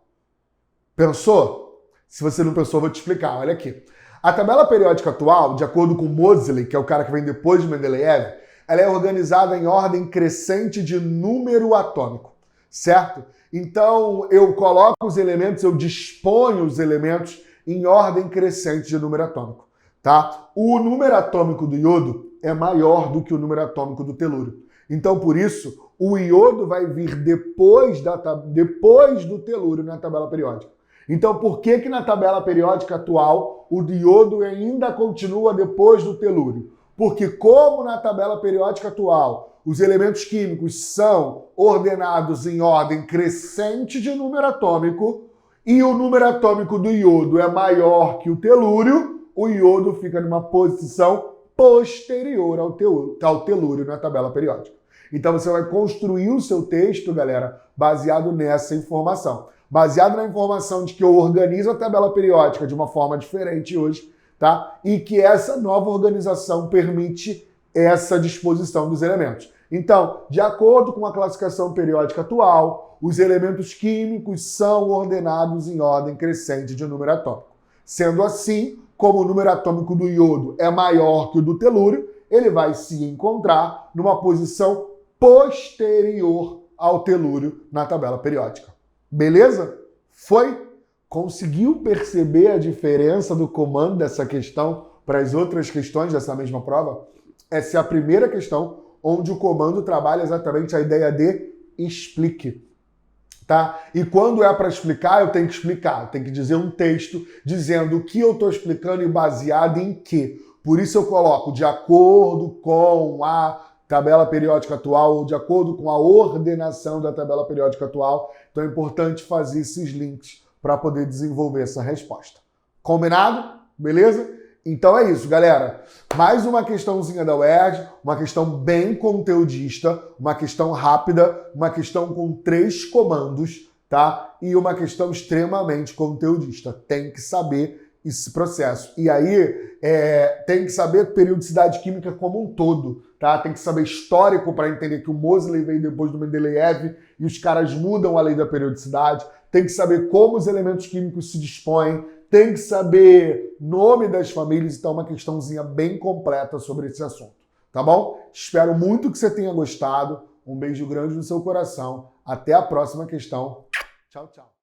Pensou? Se você não pensou, eu vou te explicar. Olha aqui. A tabela periódica atual, de acordo com Moseley, que é o cara que vem depois de Mendeleev, ela é organizada em ordem crescente de número atômico, certo? Então, eu coloco os elementos, eu disponho os elementos em ordem crescente de número atômico, tá? O número atômico do iodo é maior do que o número atômico do telúrio. Então, por isso, o iodo vai vir depois do telúrio na tabela periódica. Então, por que na tabela periódica atual o iodo ainda continua depois do telúrio? Porque como na tabela periódica atual os elementos químicos são ordenados em ordem crescente de número atômico e o número atômico do iodo é maior que o iodo fica numa posição posterior ao telúrio na tabela periódica. Então você vai construir o seu texto, galera, baseado nessa informação. Baseado na informação de que eu organizo a tabela periódica de uma forma diferente hoje, tá? E que essa nova organização permite essa disposição dos elementos. Então, de acordo com a classificação periódica atual, os elementos químicos são ordenados em ordem crescente de número atômico. Sendo assim, como o número atômico do iodo é maior que o do telúrio, ele vai se encontrar numa posição posterior ao telúrio na tabela periódica. Beleza? Foi? Conseguiu perceber a diferença do comando dessa questão para as outras questões dessa mesma prova? Essa é a primeira questão onde o comando trabalha exatamente a ideia de explique. Tá? E quando é para explicar, eu tenho que explicar. Eu tenho que dizer um texto dizendo o que eu estou explicando e baseado em quê. Por isso eu coloco de acordo com a tabela periódica atual ou de acordo com a ordenação da tabela periódica atual. Então é importante fazer esses links para poder desenvolver essa resposta. Combinado? Beleza? Então é isso, galera. Mais uma questãozinha da UERJ, uma questão bem conteudista, uma questão rápida, uma questão com 3 comandos, tá? E uma questão extremamente conteudista. Tem que saber esse processo. E aí, tem que saber periodicidade química como um todo, tá? Tem que saber histórico para entender que o Moseley veio depois do Mendeleev e os caras mudam a lei da periodicidade. Tem que saber como os elementos químicos se dispõem. Tem que saber nome das famílias. Então, uma questãozinha bem completa sobre esse assunto, tá bom? Espero muito que você tenha gostado. Um beijo grande no seu coração. Até a próxima questão. Tchau, tchau.